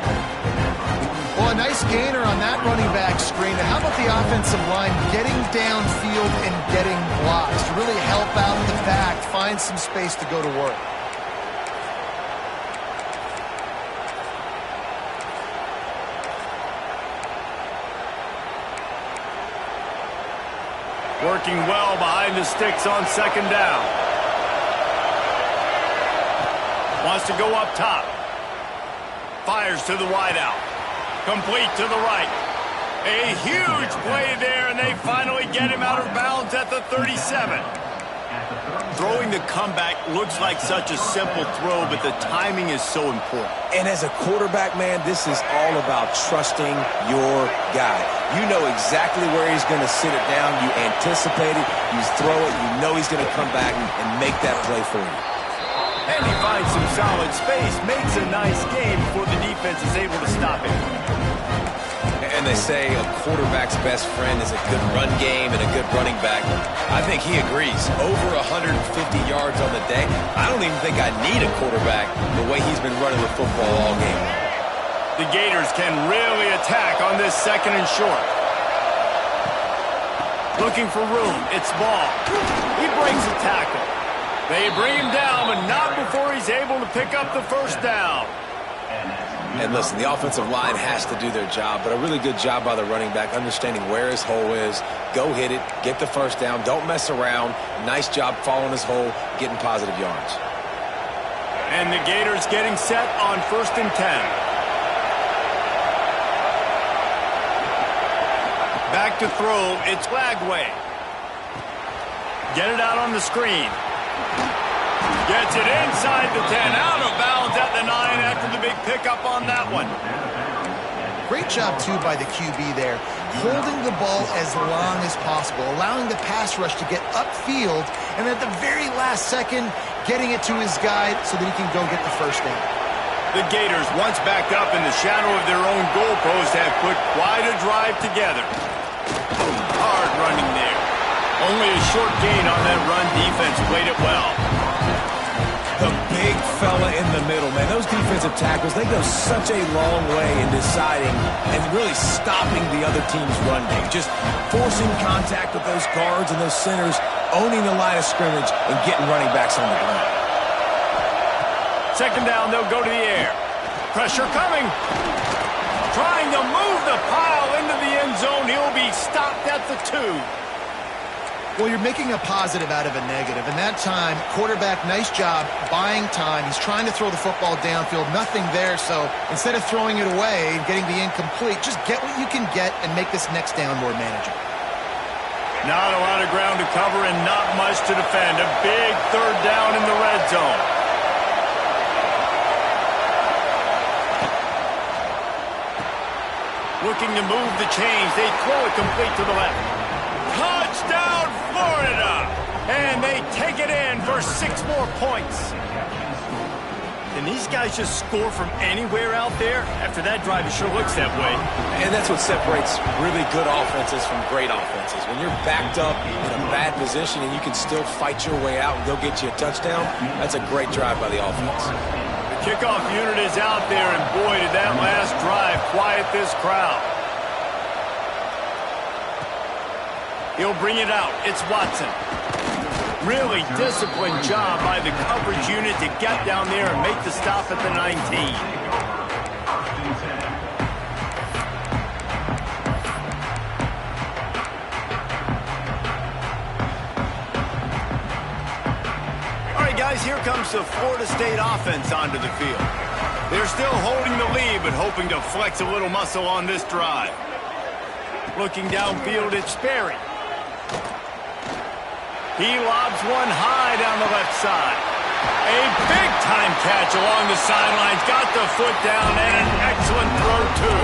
Well, a nice gainer on that running back screen. And how about the offensive line getting downfield and getting blocks to really help out the back, find some space to go to work. Working well behind the sticks on second down. Wants to go up top. Fires to the wideout. Complete to the right. A huge play there, and they finally get him out of bounds at the 37. Throwing the comeback looks like such a simple throw, but the timing is so important. And as a quarterback, man, this is all about trusting your guy. You know exactly where he's going to sit it down. You anticipate it. You throw it. You know he's going to come back and make that play for you. And he finds some solid space, makes a nice game before the defense is able to stop it. And they say a quarterback's best friend is a good run game and a good running back. I think he agrees. Over 150 yards on the day. I don't even think I need a quarterback the way he's been running the football all game. The Gators can really attack on this 2nd and short. Looking for room. It's ball. He breaks a tackle. They bring him down, but not before he's able to pick up the first down. And listen, the offensive line has to do their job, but a really good job by the running back, understanding where his hole is. Go hit it, get the first down, don't mess around. Nice job following his hole, getting positive yards. And the Gators getting set on 1st and 10. Back to throw, it's Lagway. Get it out on the screen. Gets it inside the 10, out of bounds at the 9 after the big pickup on that one. Great job, too, by the QB there, holding the ball as long as possible, allowing the pass rush to get upfield, and at the very last second, getting it to his guy so that he can go get the first down. The Gators, once backed up in the shadow of their own goalpost, have put quite a drive together. Hard running there. Only a short gain on that run. Defense played it well. The big fella in the middle, man. Those defensive tackles, they go such a long way in deciding and really stopping the other team's run game. Just forcing contact with those guards and those centers, owning the line of scrimmage, and getting running backs on the ground. 2nd down, they'll go to the air. Pressure coming. Trying to move the pile into the end zone. He'll be stopped at the 2. Well, you're making a positive out of a negative. And that time, quarterback, nice job, buying time. He's trying to throw the football downfield. Nothing there, so instead of throwing it away and getting the incomplete, just get what you can get and make this next down more manageable. Not a lot of ground to cover and not much to defend. A big 3rd down in the red zone. Looking to move the chains. They throw it complete to the left. Touchdown, Florida! And they take it in for 6 more points. Can these guys just score from anywhere out there? After that drive, it sure looks that way. And that's what separates really good offenses from great offenses. When you're backed up in a bad position and you can still fight your way out and go get you a touchdown, that's a great drive by the offense. The kickoff unit is out there, and boy, did that last drive quiet this crowd. He'll bring it out. It's Watson. Really disciplined job by the coverage unit to get down there and make the stop at the 19. All right, guys, here comes the Florida State offense onto the field. They're still holding the lead, but hoping to flex a little muscle on this drive. Looking downfield, it's Sperry. He lobs one high down the left side. A big-time catch along the sidelines. Got the foot down and an excellent throw, too.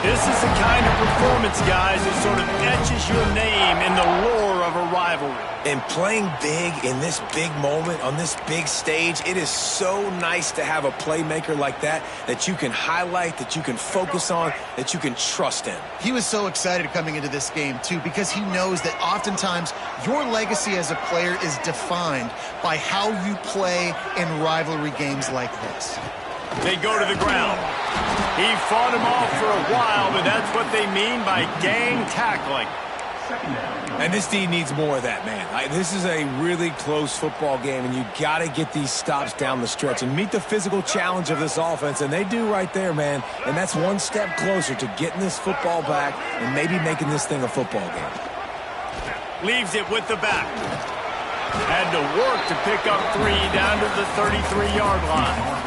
This is the kind of performance, guys, that sort of etches your name in the lore of a rivalry. And playing big in this big moment, on this big stage, it is so nice to have a playmaker like that that you can highlight, that you can focus on, that you can trust in. He was so excited coming into this game, too, because he knows that oftentimes your legacy as a player is defined by how you play in rivalry games like this. They go to the ground. He fought him off for a while, but that's what they mean by gang tackling. And this team needs more of that, man. This is a really close football game, and you got to get these stops down the stretch and meet the physical challenge of this offense, and they do right there, man. And that's one step closer to getting this football back and maybe making this thing a football game. Leaves it with the back. Had to work to pick up 3 down to the 33-yard line.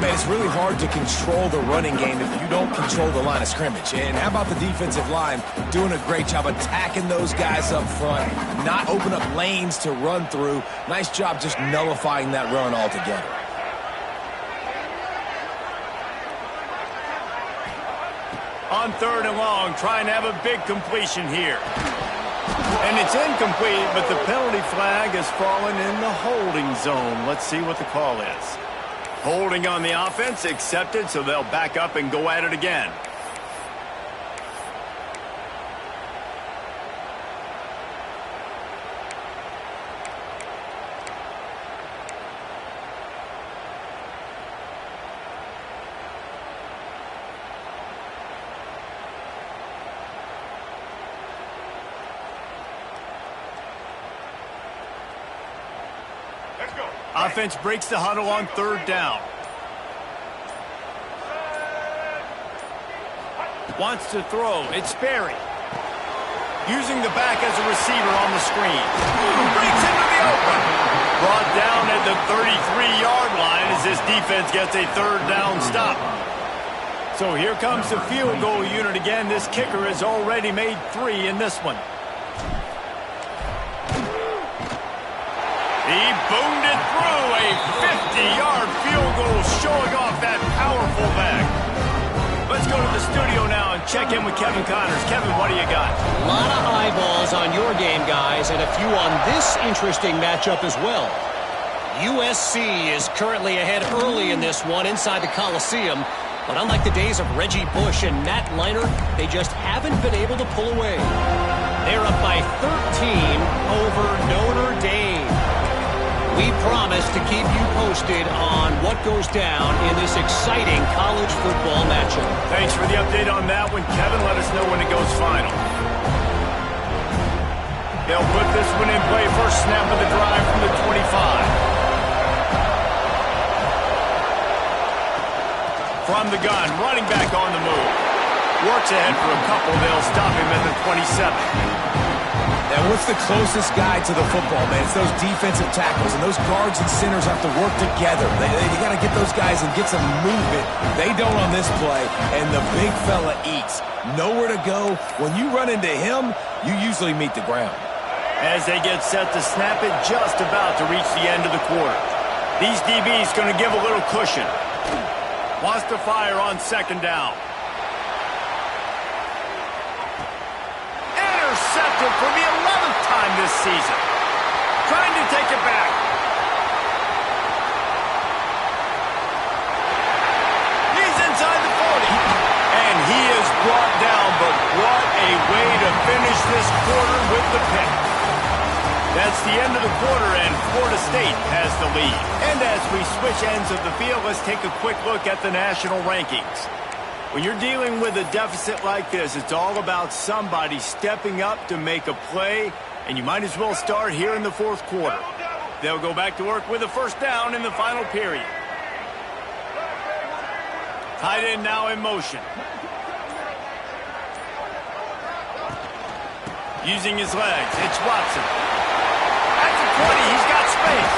Man, it's really hard to control the running game if you don't control the line of scrimmage. And how about the defensive line doing a great job attacking those guys up front, not open up lanes to run through. Nice job just nullifying that run altogether. On 3rd and long, trying to have a big completion here. And it's incomplete, but the penalty flag has fallen in the holding zone. Let's see what the call is. Holding on the offense, accepted, so they'll back up and go at it again. Offense breaks the huddle on 3rd down. Wants to throw. It's Sperry. Using the back as a receiver on the screen. Breaks into the open. Brought down at the 33-yard line as this defense gets a 3rd down stop. So here comes the field goal unit again. This kicker has already made 3 in this one. He boomed it through a 50-yard field goal, showing off that powerful back. Let's go to the studio now and check in with Kevin Connors. Kevin, what do you got? A lot of eyeballs on your game, guys, and a few on this interesting matchup as well. USC is currently ahead early in this one inside the Coliseum, but unlike the days of Reggie Bush and Matt Leinart, they just haven't been able to pull away. They're up by 13 over Notre Dame. We promise to keep you posted on what goes down in this exciting college football matchup. Thanks for the update on that one, Kevin. Let us know when it goes final. They'll put this one in play. First snap of the drive from the 25. From the gun, running back on the move. Works ahead for a couple. They'll stop him at the 27. And what's the closest guy to the football, man? It's those defensive tackles, and those guards and centers have to work together. They got to get those guys and get some movement. They don't on this play, and the big fella eats. Nowhere to go. When you run into him, you usually meet the ground. As they get set to snap it, just about to reach the end of the quarter. These DBs going to give a little cushion. Wants to fire on 2nd down. Intercepted for the 11th time this season. Trying to take it back. He's inside the 40. And he is brought down, but what a way to finish this quarter with the pick. That's the end of the quarter, and Florida State has the lead. And as we switch ends of the field, let's take a quick look at the national rankings. When you're dealing with a deficit like this, it's all about somebody stepping up to make a play, and you might as well start here in the 4th quarter. They'll go back to work with a 1st down in the final period. Tight end now in motion. Using his legs, it's Watson. At the 20, he's got space.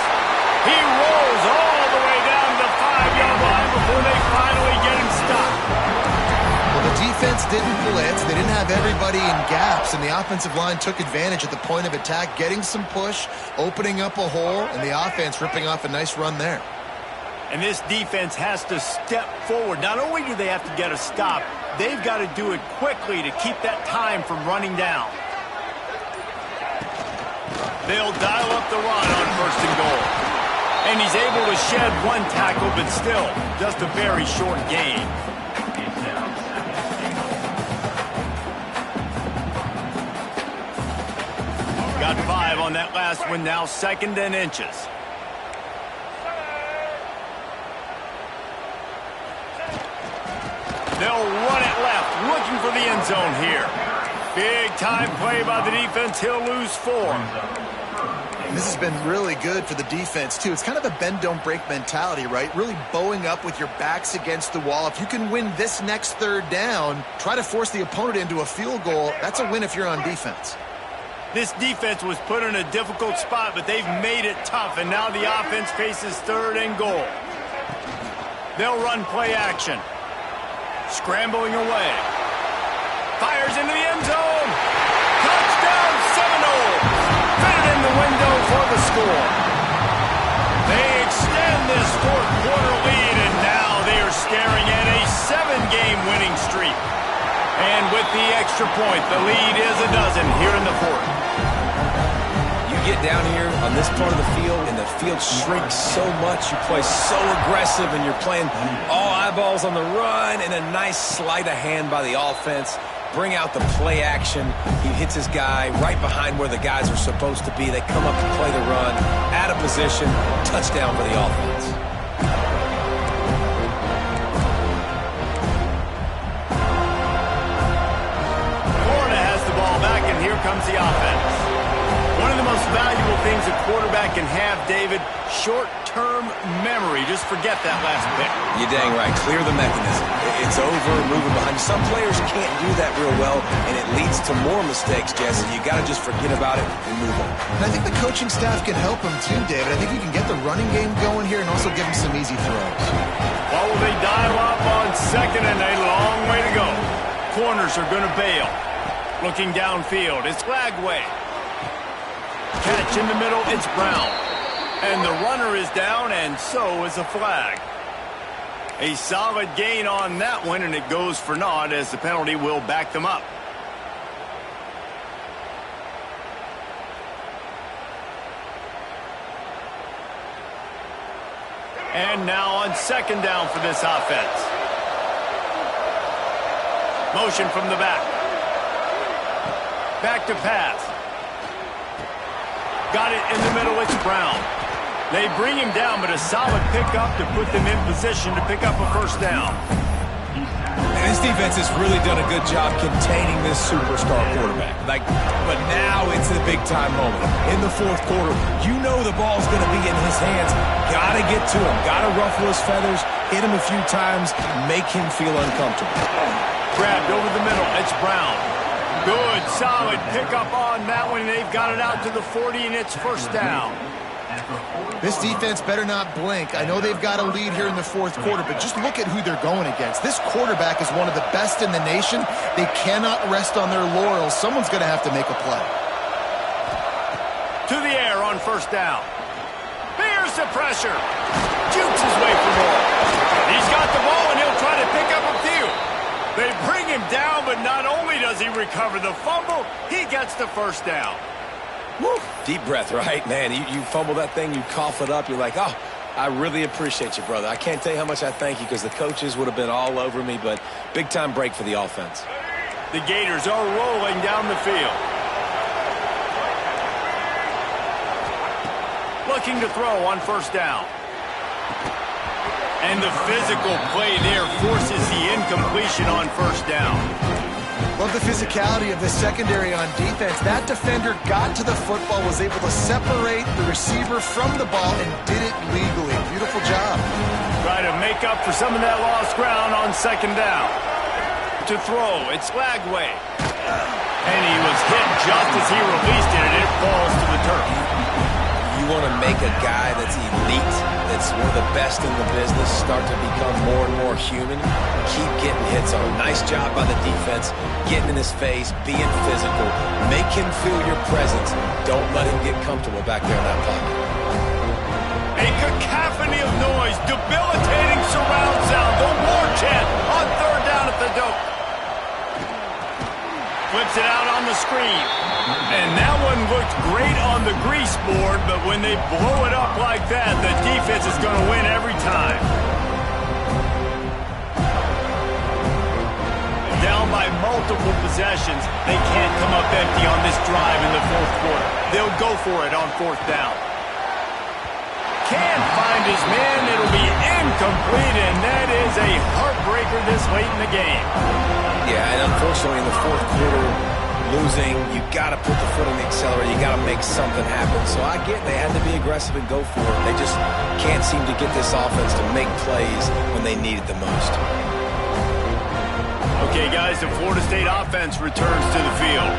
He rolls all the way down the 5-yard line before they finally get him stopped. Well, the defense didn't blitz. They didn't have everybody in gaps, and the offensive line took advantage at the point of attack, getting some push, opening up a hole, and the offense ripping off a nice run there. And this defense has to step forward. Not only do they have to get a stop, they've got to do it quickly to keep that time from running down. They'll dial up the run on 1st and goal. And he's able to shed one tackle, but still, just a very short gain. Got 5 on that last one, now 2nd and inches. They'll run it left, looking for the end zone here. Big time play by the defense. He'll lose 4. And this has been really good for the defense, too. It's kind of a bend-don't-break mentality, right? Really bowing up with your backs against the wall. If you can win this next 3rd down, try to force the opponent into a field goal. That's a win if you're on defense. This defense was put in a difficult spot, but they've made it tough, and now the offense faces 3rd and goal. They'll run play action. Scrambling away. Fires into the end zone. Touchdown Seminoles. Fitted in the window for the score. They extend this fourth quarter lead, and now they are staring at a 7-game winning streak. And with the extra point, the lead is a dozen here in the fourth. You get down here on this part of the field, and the field shrinks so much. You play so aggressive, and you're playing all eyeballs on the run, and a nice sleight of hand by the offense. Bring out the play action. He hits his guy right behind where the guys are supposed to be. They come up to play the run, out of position, touchdown for the offense. Florida has the ball back, and here comes the offense. One of the most valuable things a quarterback can have, David, short-term memory. Just forget that last pick. You're dang right. Clear the mechanism. It's over, moving behind you. Some players can't do that real well, and it leads to more mistakes, Jesse. You got to just forget about it and move on. And I think the coaching staff can help him too, David. I think you can get the running game going here and also give him some easy throws. What will they dial up on second, and a long way to go? Corners are going to bail. Looking downfield, it's Lagway. Catch in the middle, it's Brown. And the runner is down, and so is a flag. A solid gain on that one, and it goes for naught as the penalty will back them up. And now on second down for this offense. Motion from the back. Back to pass. Got it in the middle, it's Brown. They bring him down, but a solid pickup to put them in position to pick up a first down. And this defense has really done a good job containing this superstar quarterback. But now it's a big-time moment. In the fourth quarter, you know the ball's going to be in his hands. Got to get to him. Got to ruffle his feathers, hit him a few times, make him feel uncomfortable. Grabbed over the middle, it's Brown. Good, solid pickup on that one. They've got it out to the 40, and it's first down. This defense better not blink. I know they've got a lead here in the fourth quarter, but just look at who they're going against. This quarterback is one of the best in the nation. They cannot rest on their laurels. Someone's going to have to make a play. To the air on first down. Here's the pressure. Jukes his way for more. He's got the ball, and he'll try to pick up a few. They bring him down, but not only does he recover the fumble, he gets the first down. Woo. Deep breath, right? Man, you fumble that thing, you cough it up, you're like, oh, I really appreciate you, brother. I can't tell you how much I thank you because the coaches would have been all over me, but big-time break for the offense. The Gators are rolling down the field. Looking to throw on first down. And the physical play there forces the incompletion on first down. Love the physicality of the secondary on defense. That defender got to the football, was able to separate the receiver from the ball, and did it legally. Beautiful job. Try to make up for some of that lost ground on second down. To throw, it's Lagway. And he was hit just as he released it, and it falls to the turf. You want to make a guy that's elite, that's one of the best in the business, start to become more and more human. Keep getting hits on him. Nice job by the defense, getting in his face, being physical. Make him feel your presence. Don't let him get comfortable back there in that pocket. A cacophony of noise, debilitating surround sound. The war chant on third down at the dope. Flips it out on the screen. And that one looked great on the grease board, but when they blow it up like that, the defense is going to win every time. Down by multiple possessions, they can't come up empty on this drive in the fourth quarter. They'll go for it on fourth down. Can't find his man. It'll be incomplete, and that is a heartbreaker this late in the game. Yeah, and unfortunately in the fourth quarter, losing, you got to put the foot on the accelerator. You got to make something happen. So I get they had to be aggressive and go for it. They just can't seem to get this offense to make plays when they need it the most. Okay, guys, the Florida State offense returns to the field.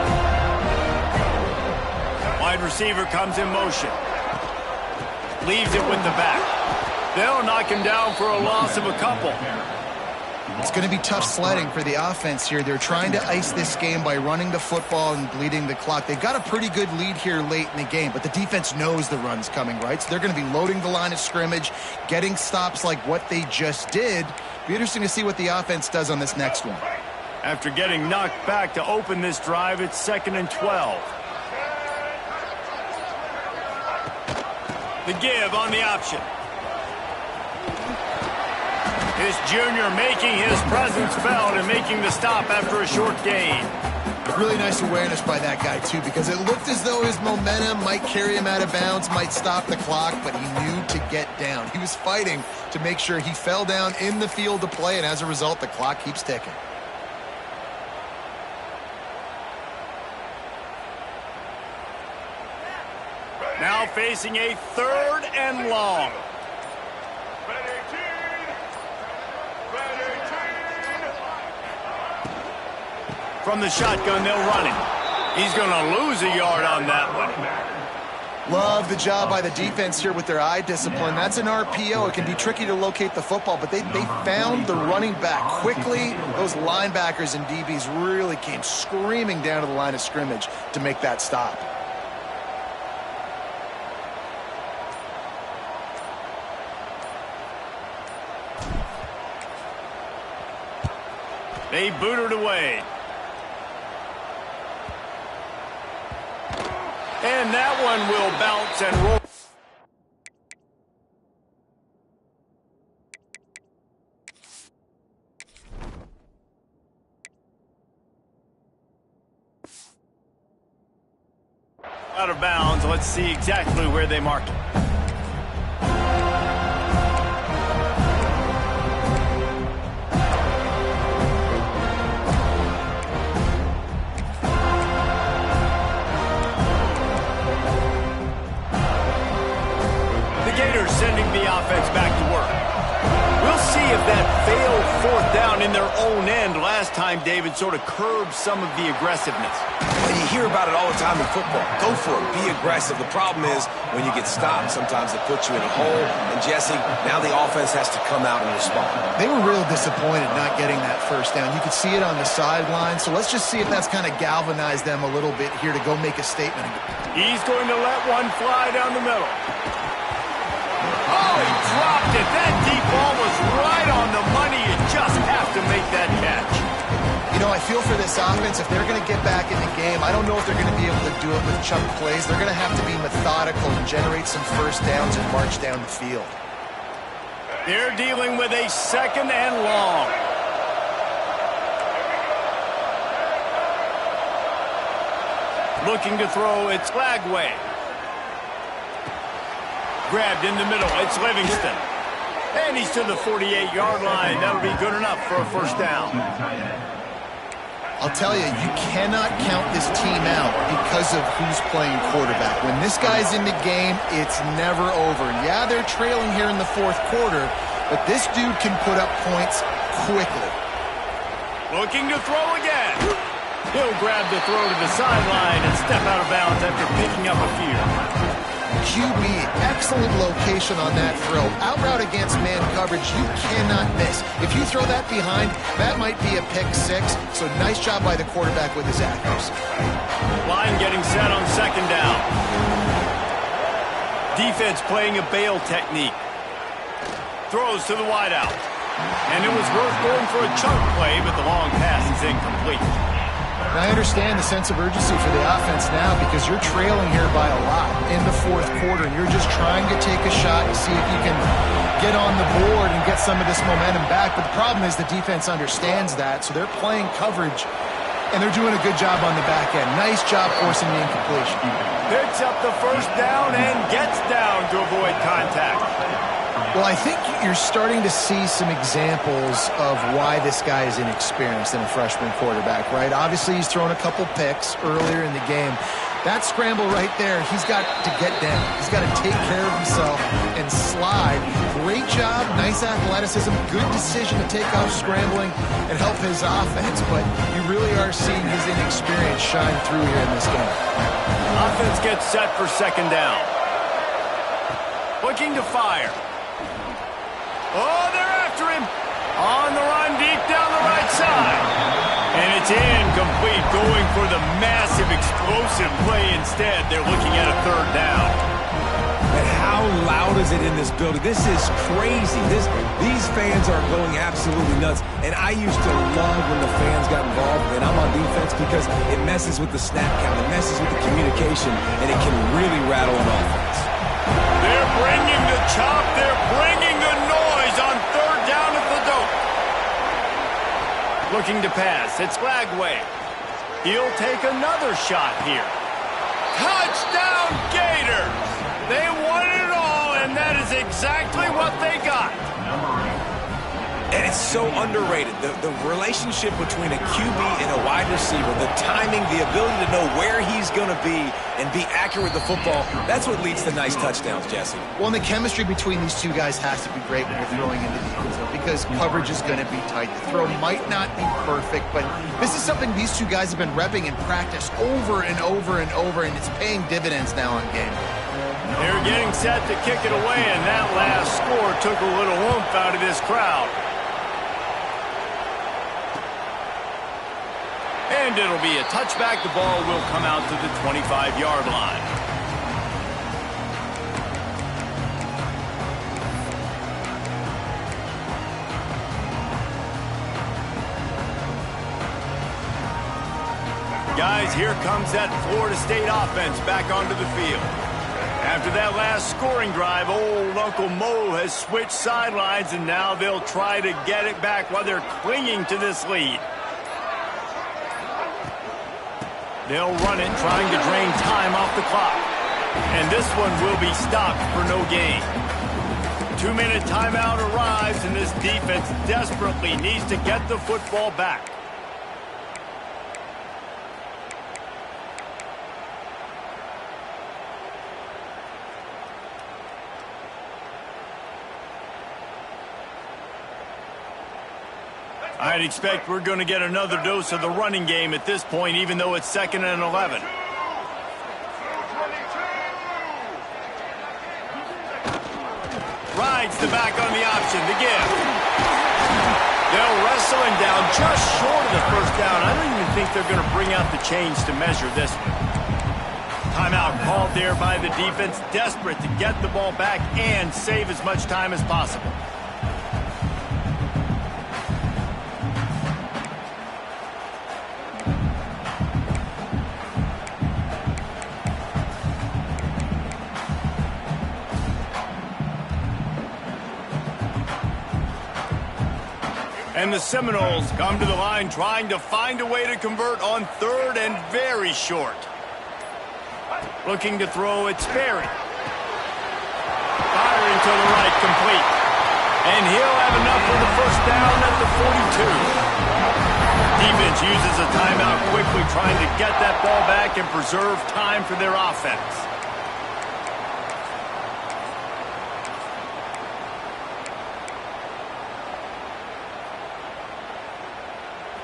Wide receiver comes in motion. Leaves it with the back. They'll knock him down for a loss of a couple. It's going to be tough sledding for the offense here. They're trying to ice this game by running the football and bleeding the clock. They've got a pretty good lead here late in the game, but the defense knows the run's coming, right? So they're going to be loading the line of scrimmage, getting stops like what they just did. Be interesting to see what the offense does on this next one. After getting knocked back to open this drive, it's 2nd and 12. The give on the option. This junior making his presence felt and making the stop after a short gain. Really nice awareness by that guy, too, because it looked as though his momentum might carry him out of bounds, might stop the clock, but he knew to get down. He was fighting to make sure he fell down in the field to play, and as a result, the clock keeps ticking. Now facing a 3rd and long. From the shotgun, they'll run it. He's going to lose a yard on that one. Love the job by the defense here with their eye discipline. That's an RPO. It can be tricky to locate the football, but they found the running back quickly. Those linebackers and DBs really came screaming down to the line of scrimmage to make that stop. They booted away. And that one will bounce and roll. Out of bounds. Let's see exactly where they mark it. Sending the offense back to work. We'll see if that failed 4th down in their own end last time, David, sort of curbed some of the aggressiveness. Well, you hear about it all the time in football. Go for it. Be aggressive. The problem is when you get stopped, sometimes it puts you in a hole. And, Jesse, now the offense has to come out and respond. They were real disappointed not getting that 1st down. You could see it on the sideline. So let's just see if that's kind of galvanized them a little bit here to go make a statement. He's going to let one fly down the middle. Oh, he dropped it. That deep ball was right on the money. You just have to make that catch. You know, I feel for this offense, if they're going to get back in the game, I don't know if they're going to be able to do it with chunk plays. They're going to have to be methodical and generate some 1st downs and march down the field. They're dealing with a 2nd and long. Looking to throw, it's Flagway. Grabbed in the middle, it's Livingston. And he's to the 48-yard line. That'll be good enough for a 1st down. I'll tell you, you cannot count this team out because of who's playing quarterback. When this guy's in the game, it's never over. Yeah, they're trailing here in the 4th quarter, but this dude can put up points quickly. Looking to throw again. He'll grab the throw to the sideline and step out of bounds after picking up a few. QB, excellent location on that throw. Out route against man coverage, you cannot miss. If you throw that behind, that might be a pick 6. So nice job by the quarterback with his accuracy. Line getting set on 2nd down. Defense playing a bail technique. Throws to the wideout. And it was worth going for a chunk play, but the long pass is incomplete. And I understand the sense of urgency for the offense now because you're trailing here by a lot in the 4th quarter, and you're just trying to take a shot to see if you can get on the board and get some of this momentum back. But the problem is the defense understands that, so they're playing coverage, and they're doing a good job on the back end. Nice job forcing the incompletion. Picks up the 1st down and gets down to avoid contact. Well, I think you're starting to see some examples of why this guy is inexperienced in a freshman quarterback, right? Obviously, he's thrown a couple picks earlier in the game. That scramble right there, he's got to get down. He's got to take care of himself and slide. Great job, nice athleticism, good decision to take off scrambling and help his offense, but you really are seeing his inexperience shine through here in this game. Offense gets set for 2nd down. Looking to fire. Oh, they're after him. On the run deep down the right side. And it's incomplete, going for the massive, explosive play instead. They're looking at a third down. And how loud is it in this building? This is crazy. These fans are going absolutely nuts. And I used to love when the fans got involved, and I'm on defense, because it messes with the snap count, it messes with the communication, and it can really rattle an offense. They're bringing the chop. They're bringing the noise on third down at the dope. Looking to pass. It's Lagway. He'll take another shot here. Touchdown Gators! They won it all, and that is exactly what they got. And it's so underrated. The relationship between a QB and a wide receiver, the timing, the ability to know where he's going to be and be accurate with the football, that's what leads to nice touchdowns, Jesse. Well, and the chemistry between these two guys has to be great when you're throwing into the end zone, because coverage is going to be tight. The throw might not be perfect, but this is something these two guys have been repping in practice over and over and over, and it's paying dividends now on game. They're getting set to kick it away, and that last score took a little oomph out of this crowd. And it'll be a touchback. The ball will come out to the 25-yard line. Guys, here comes that Florida State offense back onto the field. After that last scoring drive, old Uncle Mo has switched sidelines, and now they'll try to get it back while they're clinging to this lead. They'll run it, trying to drain time off the clock. And this one will be stopped for no gain. 2-minute timeout arrives, and this defense desperately needs to get the football back. I'd expect we're going to get another dose of the running game at this point, even though it's 2nd and 11. Rides the back on the option, the give. They'll wrestle him down just short of the first down. I don't even think they're going to bring out the chains to measure this one. Timeout called there by the defense, desperate to get the ball back and save as much time as possible. And the Seminoles come to the line trying to find a way to convert on 3rd and very short. Looking to throw, it's Sperry. Firing to the right, complete. And he'll have enough for the first down at the 42. Defense uses a timeout quickly, trying to get that ball back and preserve time for their offense.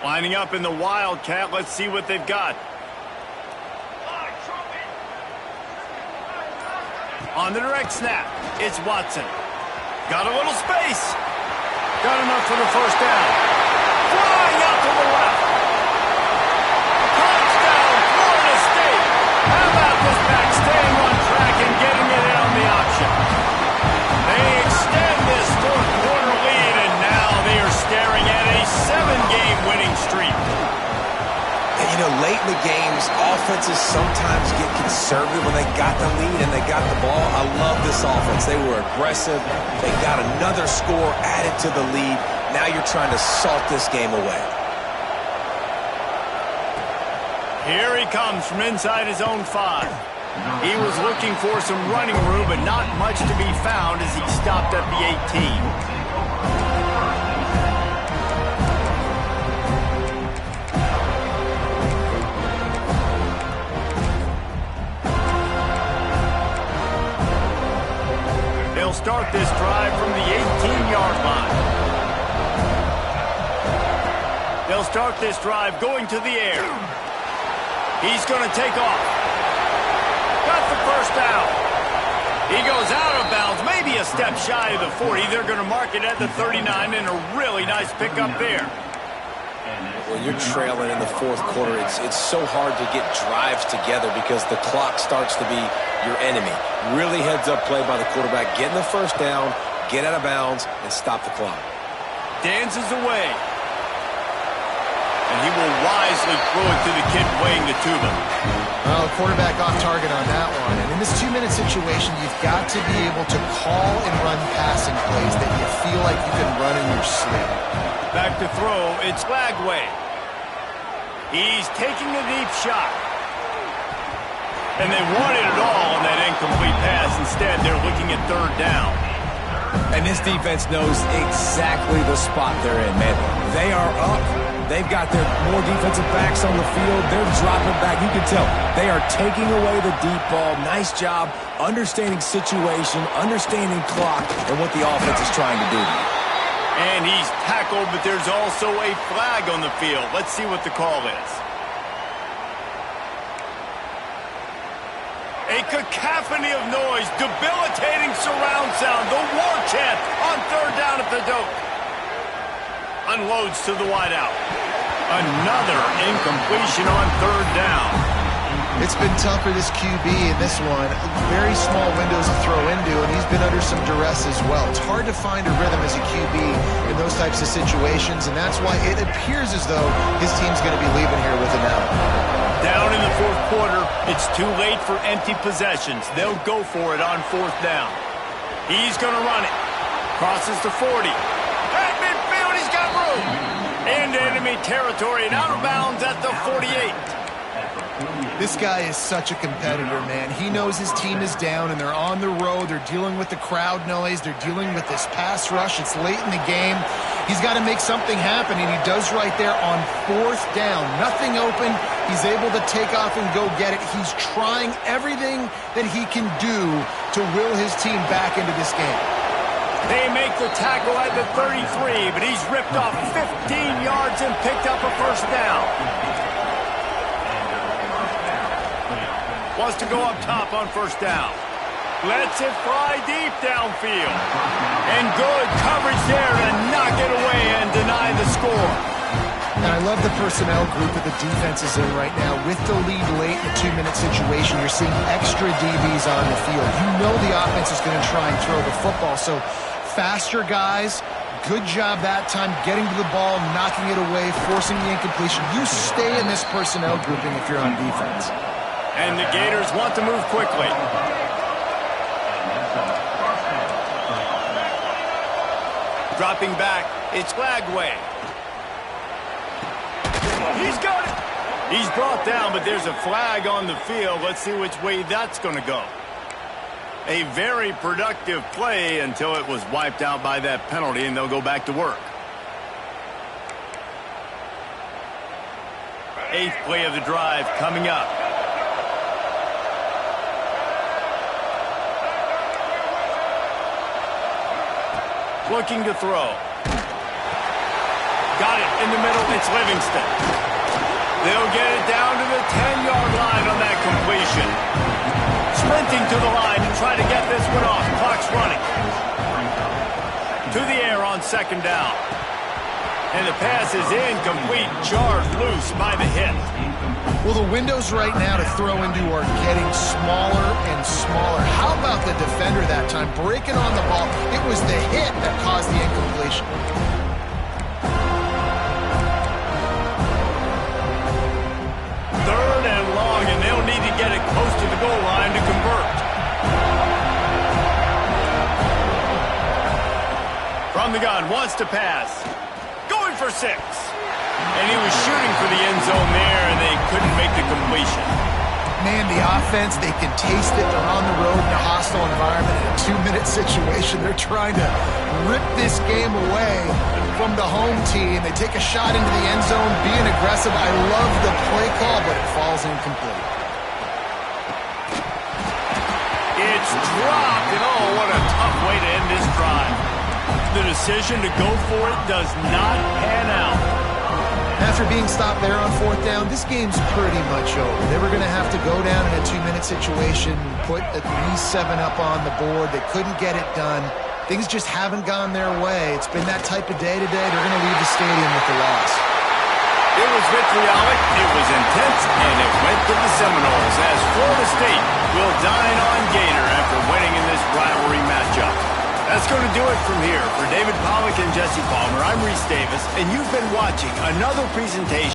Lining up in the Wildcat. Let's see what they've got. On the direct snap, it's Watson. Got a little space. Got enough for the first down. Flying out to the left. Touchdown, Florida State. How about this back staying on track and getting it in on the option? They extend this 4th quarter lead, and now they are staring at a 7-game winning streak. And you know, late in the games, offenses sometimes get conservative when they got the lead and they got the ball. I love this offense. They were aggressive. They got another score added to the lead. Now you're trying to salt this game away. Here he comes from inside his own 5. He was looking for some running room, but not much to be found as he stopped at the 18. They'll start this drive from the 18-yard line. They'll start this drive going to the air. He's going to take off. Got the first down. He goes out of bounds, maybe a a step shy of the 40. They're going to mark it at the 39, and a really nice pickup there. When you're trailing in the fourth quarter, it's so hard to get drives together because the clock starts to be your enemy. Really heads-up play by the quarterback. Getting the first down, get out of bounds, and stop the clock. Dances away. And he will wisely throw it to the kid weighing the tuba. Well, quarterback off target on that one. And in this 2-minute situation, you've got to be able to call and run passing plays that you feel like you can run in your sleep. Back to throw, it's Flagway. He's taking a deep shot. And they wanted it all on that incomplete pass. Instead, they're looking at third down. And this defense knows exactly the spot they're in, man. They are up. They've got their more defensive backs on the field. They're dropping back. You can tell they are taking away the deep ball. Nice job understanding situation, understanding clock, and what the offense is trying to do. And he's tackled, but there's also a flag on the field. Let's see what the call is. A cacophony of noise, debilitating surround sound, the war chant on third down at the Doak. Unloads to the wideout. Another incompletion on third down. It's been tough for this QB in this one. Very small windows to throw into, and he's been under some duress as well. It's hard to find a rhythm as a QB in those types of situations, and that's why it appears as though his team's going to be leaving here with an out. Down in the fourth quarter, it's too late for empty possessions. They'll go for it on fourth down. He's going to run it. Crosses to 40. At midfield, he's got room. Into enemy territory and out of bounds at the 48. This guy is such a competitor, man. He knows his team is down, and they're on the road. They're dealing with the crowd noise. They're dealing with this pass rush. It's late in the game. He's got to make something happen, and he does right there on fourth down. Nothing open. He's able to take off and go get it. He's trying everything that he can do to will his team back into this game. They make the tackle at the 33, but he's ripped off 15 yards and picked up a first down. Wants to go up top on first down. Lets it fly deep downfield. And good coverage there to knock it away and deny the score. And I love the personnel group that the defense is in right now. With the lead late in a 2-minute situation, you're seeing extra DBs on the field. You know the offense is going to try and throw the football. So faster guys, good job that time getting to the ball, knocking it away, forcing the incompletion. You stay in this personnel grouping if you're on defense. And the Gators want to move quickly. Dropping back, it's Flagway. He's got it. He's brought down, but there's a flag on the field. Let's see which way that's going to go. A very productive play until it was wiped out by that penalty, and they'll go back to work. 8th play of the drive coming up. Looking to throw. Got it in the middle. It's Livingston. They'll get it down to the 10-yard line on that completion. Sprinting to the line to try to get this one off. Clock's running. To the air on second down. And the pass is incomplete. Jarred loose by the hit. Well, the windows right now to throw into are getting smaller and smaller. How about the defender that time breaking on the ball? It was the hit that caused the incompletion. Third and long, and they'll need to get it close to the goal line to convert. From the gun, wants to pass. Going for 6. And he was shooting for the end zone there, and they couldn't make the completion. Man, the offense, they can taste it. They're on the road in a hostile environment in a 2-minute situation. They're trying to rip this game away from the home team. They take a shot into the end zone, being aggressive. I love the play call, but it falls incomplete. It's dropped, and oh, what a tough way to end this drive. The decision to go for it does not pan out. After being stopped there on 4th down, this game's pretty much over. They were going to have to go down in a 2-minute situation, put at least 7 up on the board. They couldn't get it done. Things just haven't gone their way. It's been that type of day today. They're going to leave the stadium with the loss. It was vitriolic, it was intense, and it went to the Seminoles as Florida State will dine on Gator after winning in this rivalry matchup. That's going to do it from here. For David Pollack and Jesse Palmer, I'm Reese Davis, and you've been watching another presentation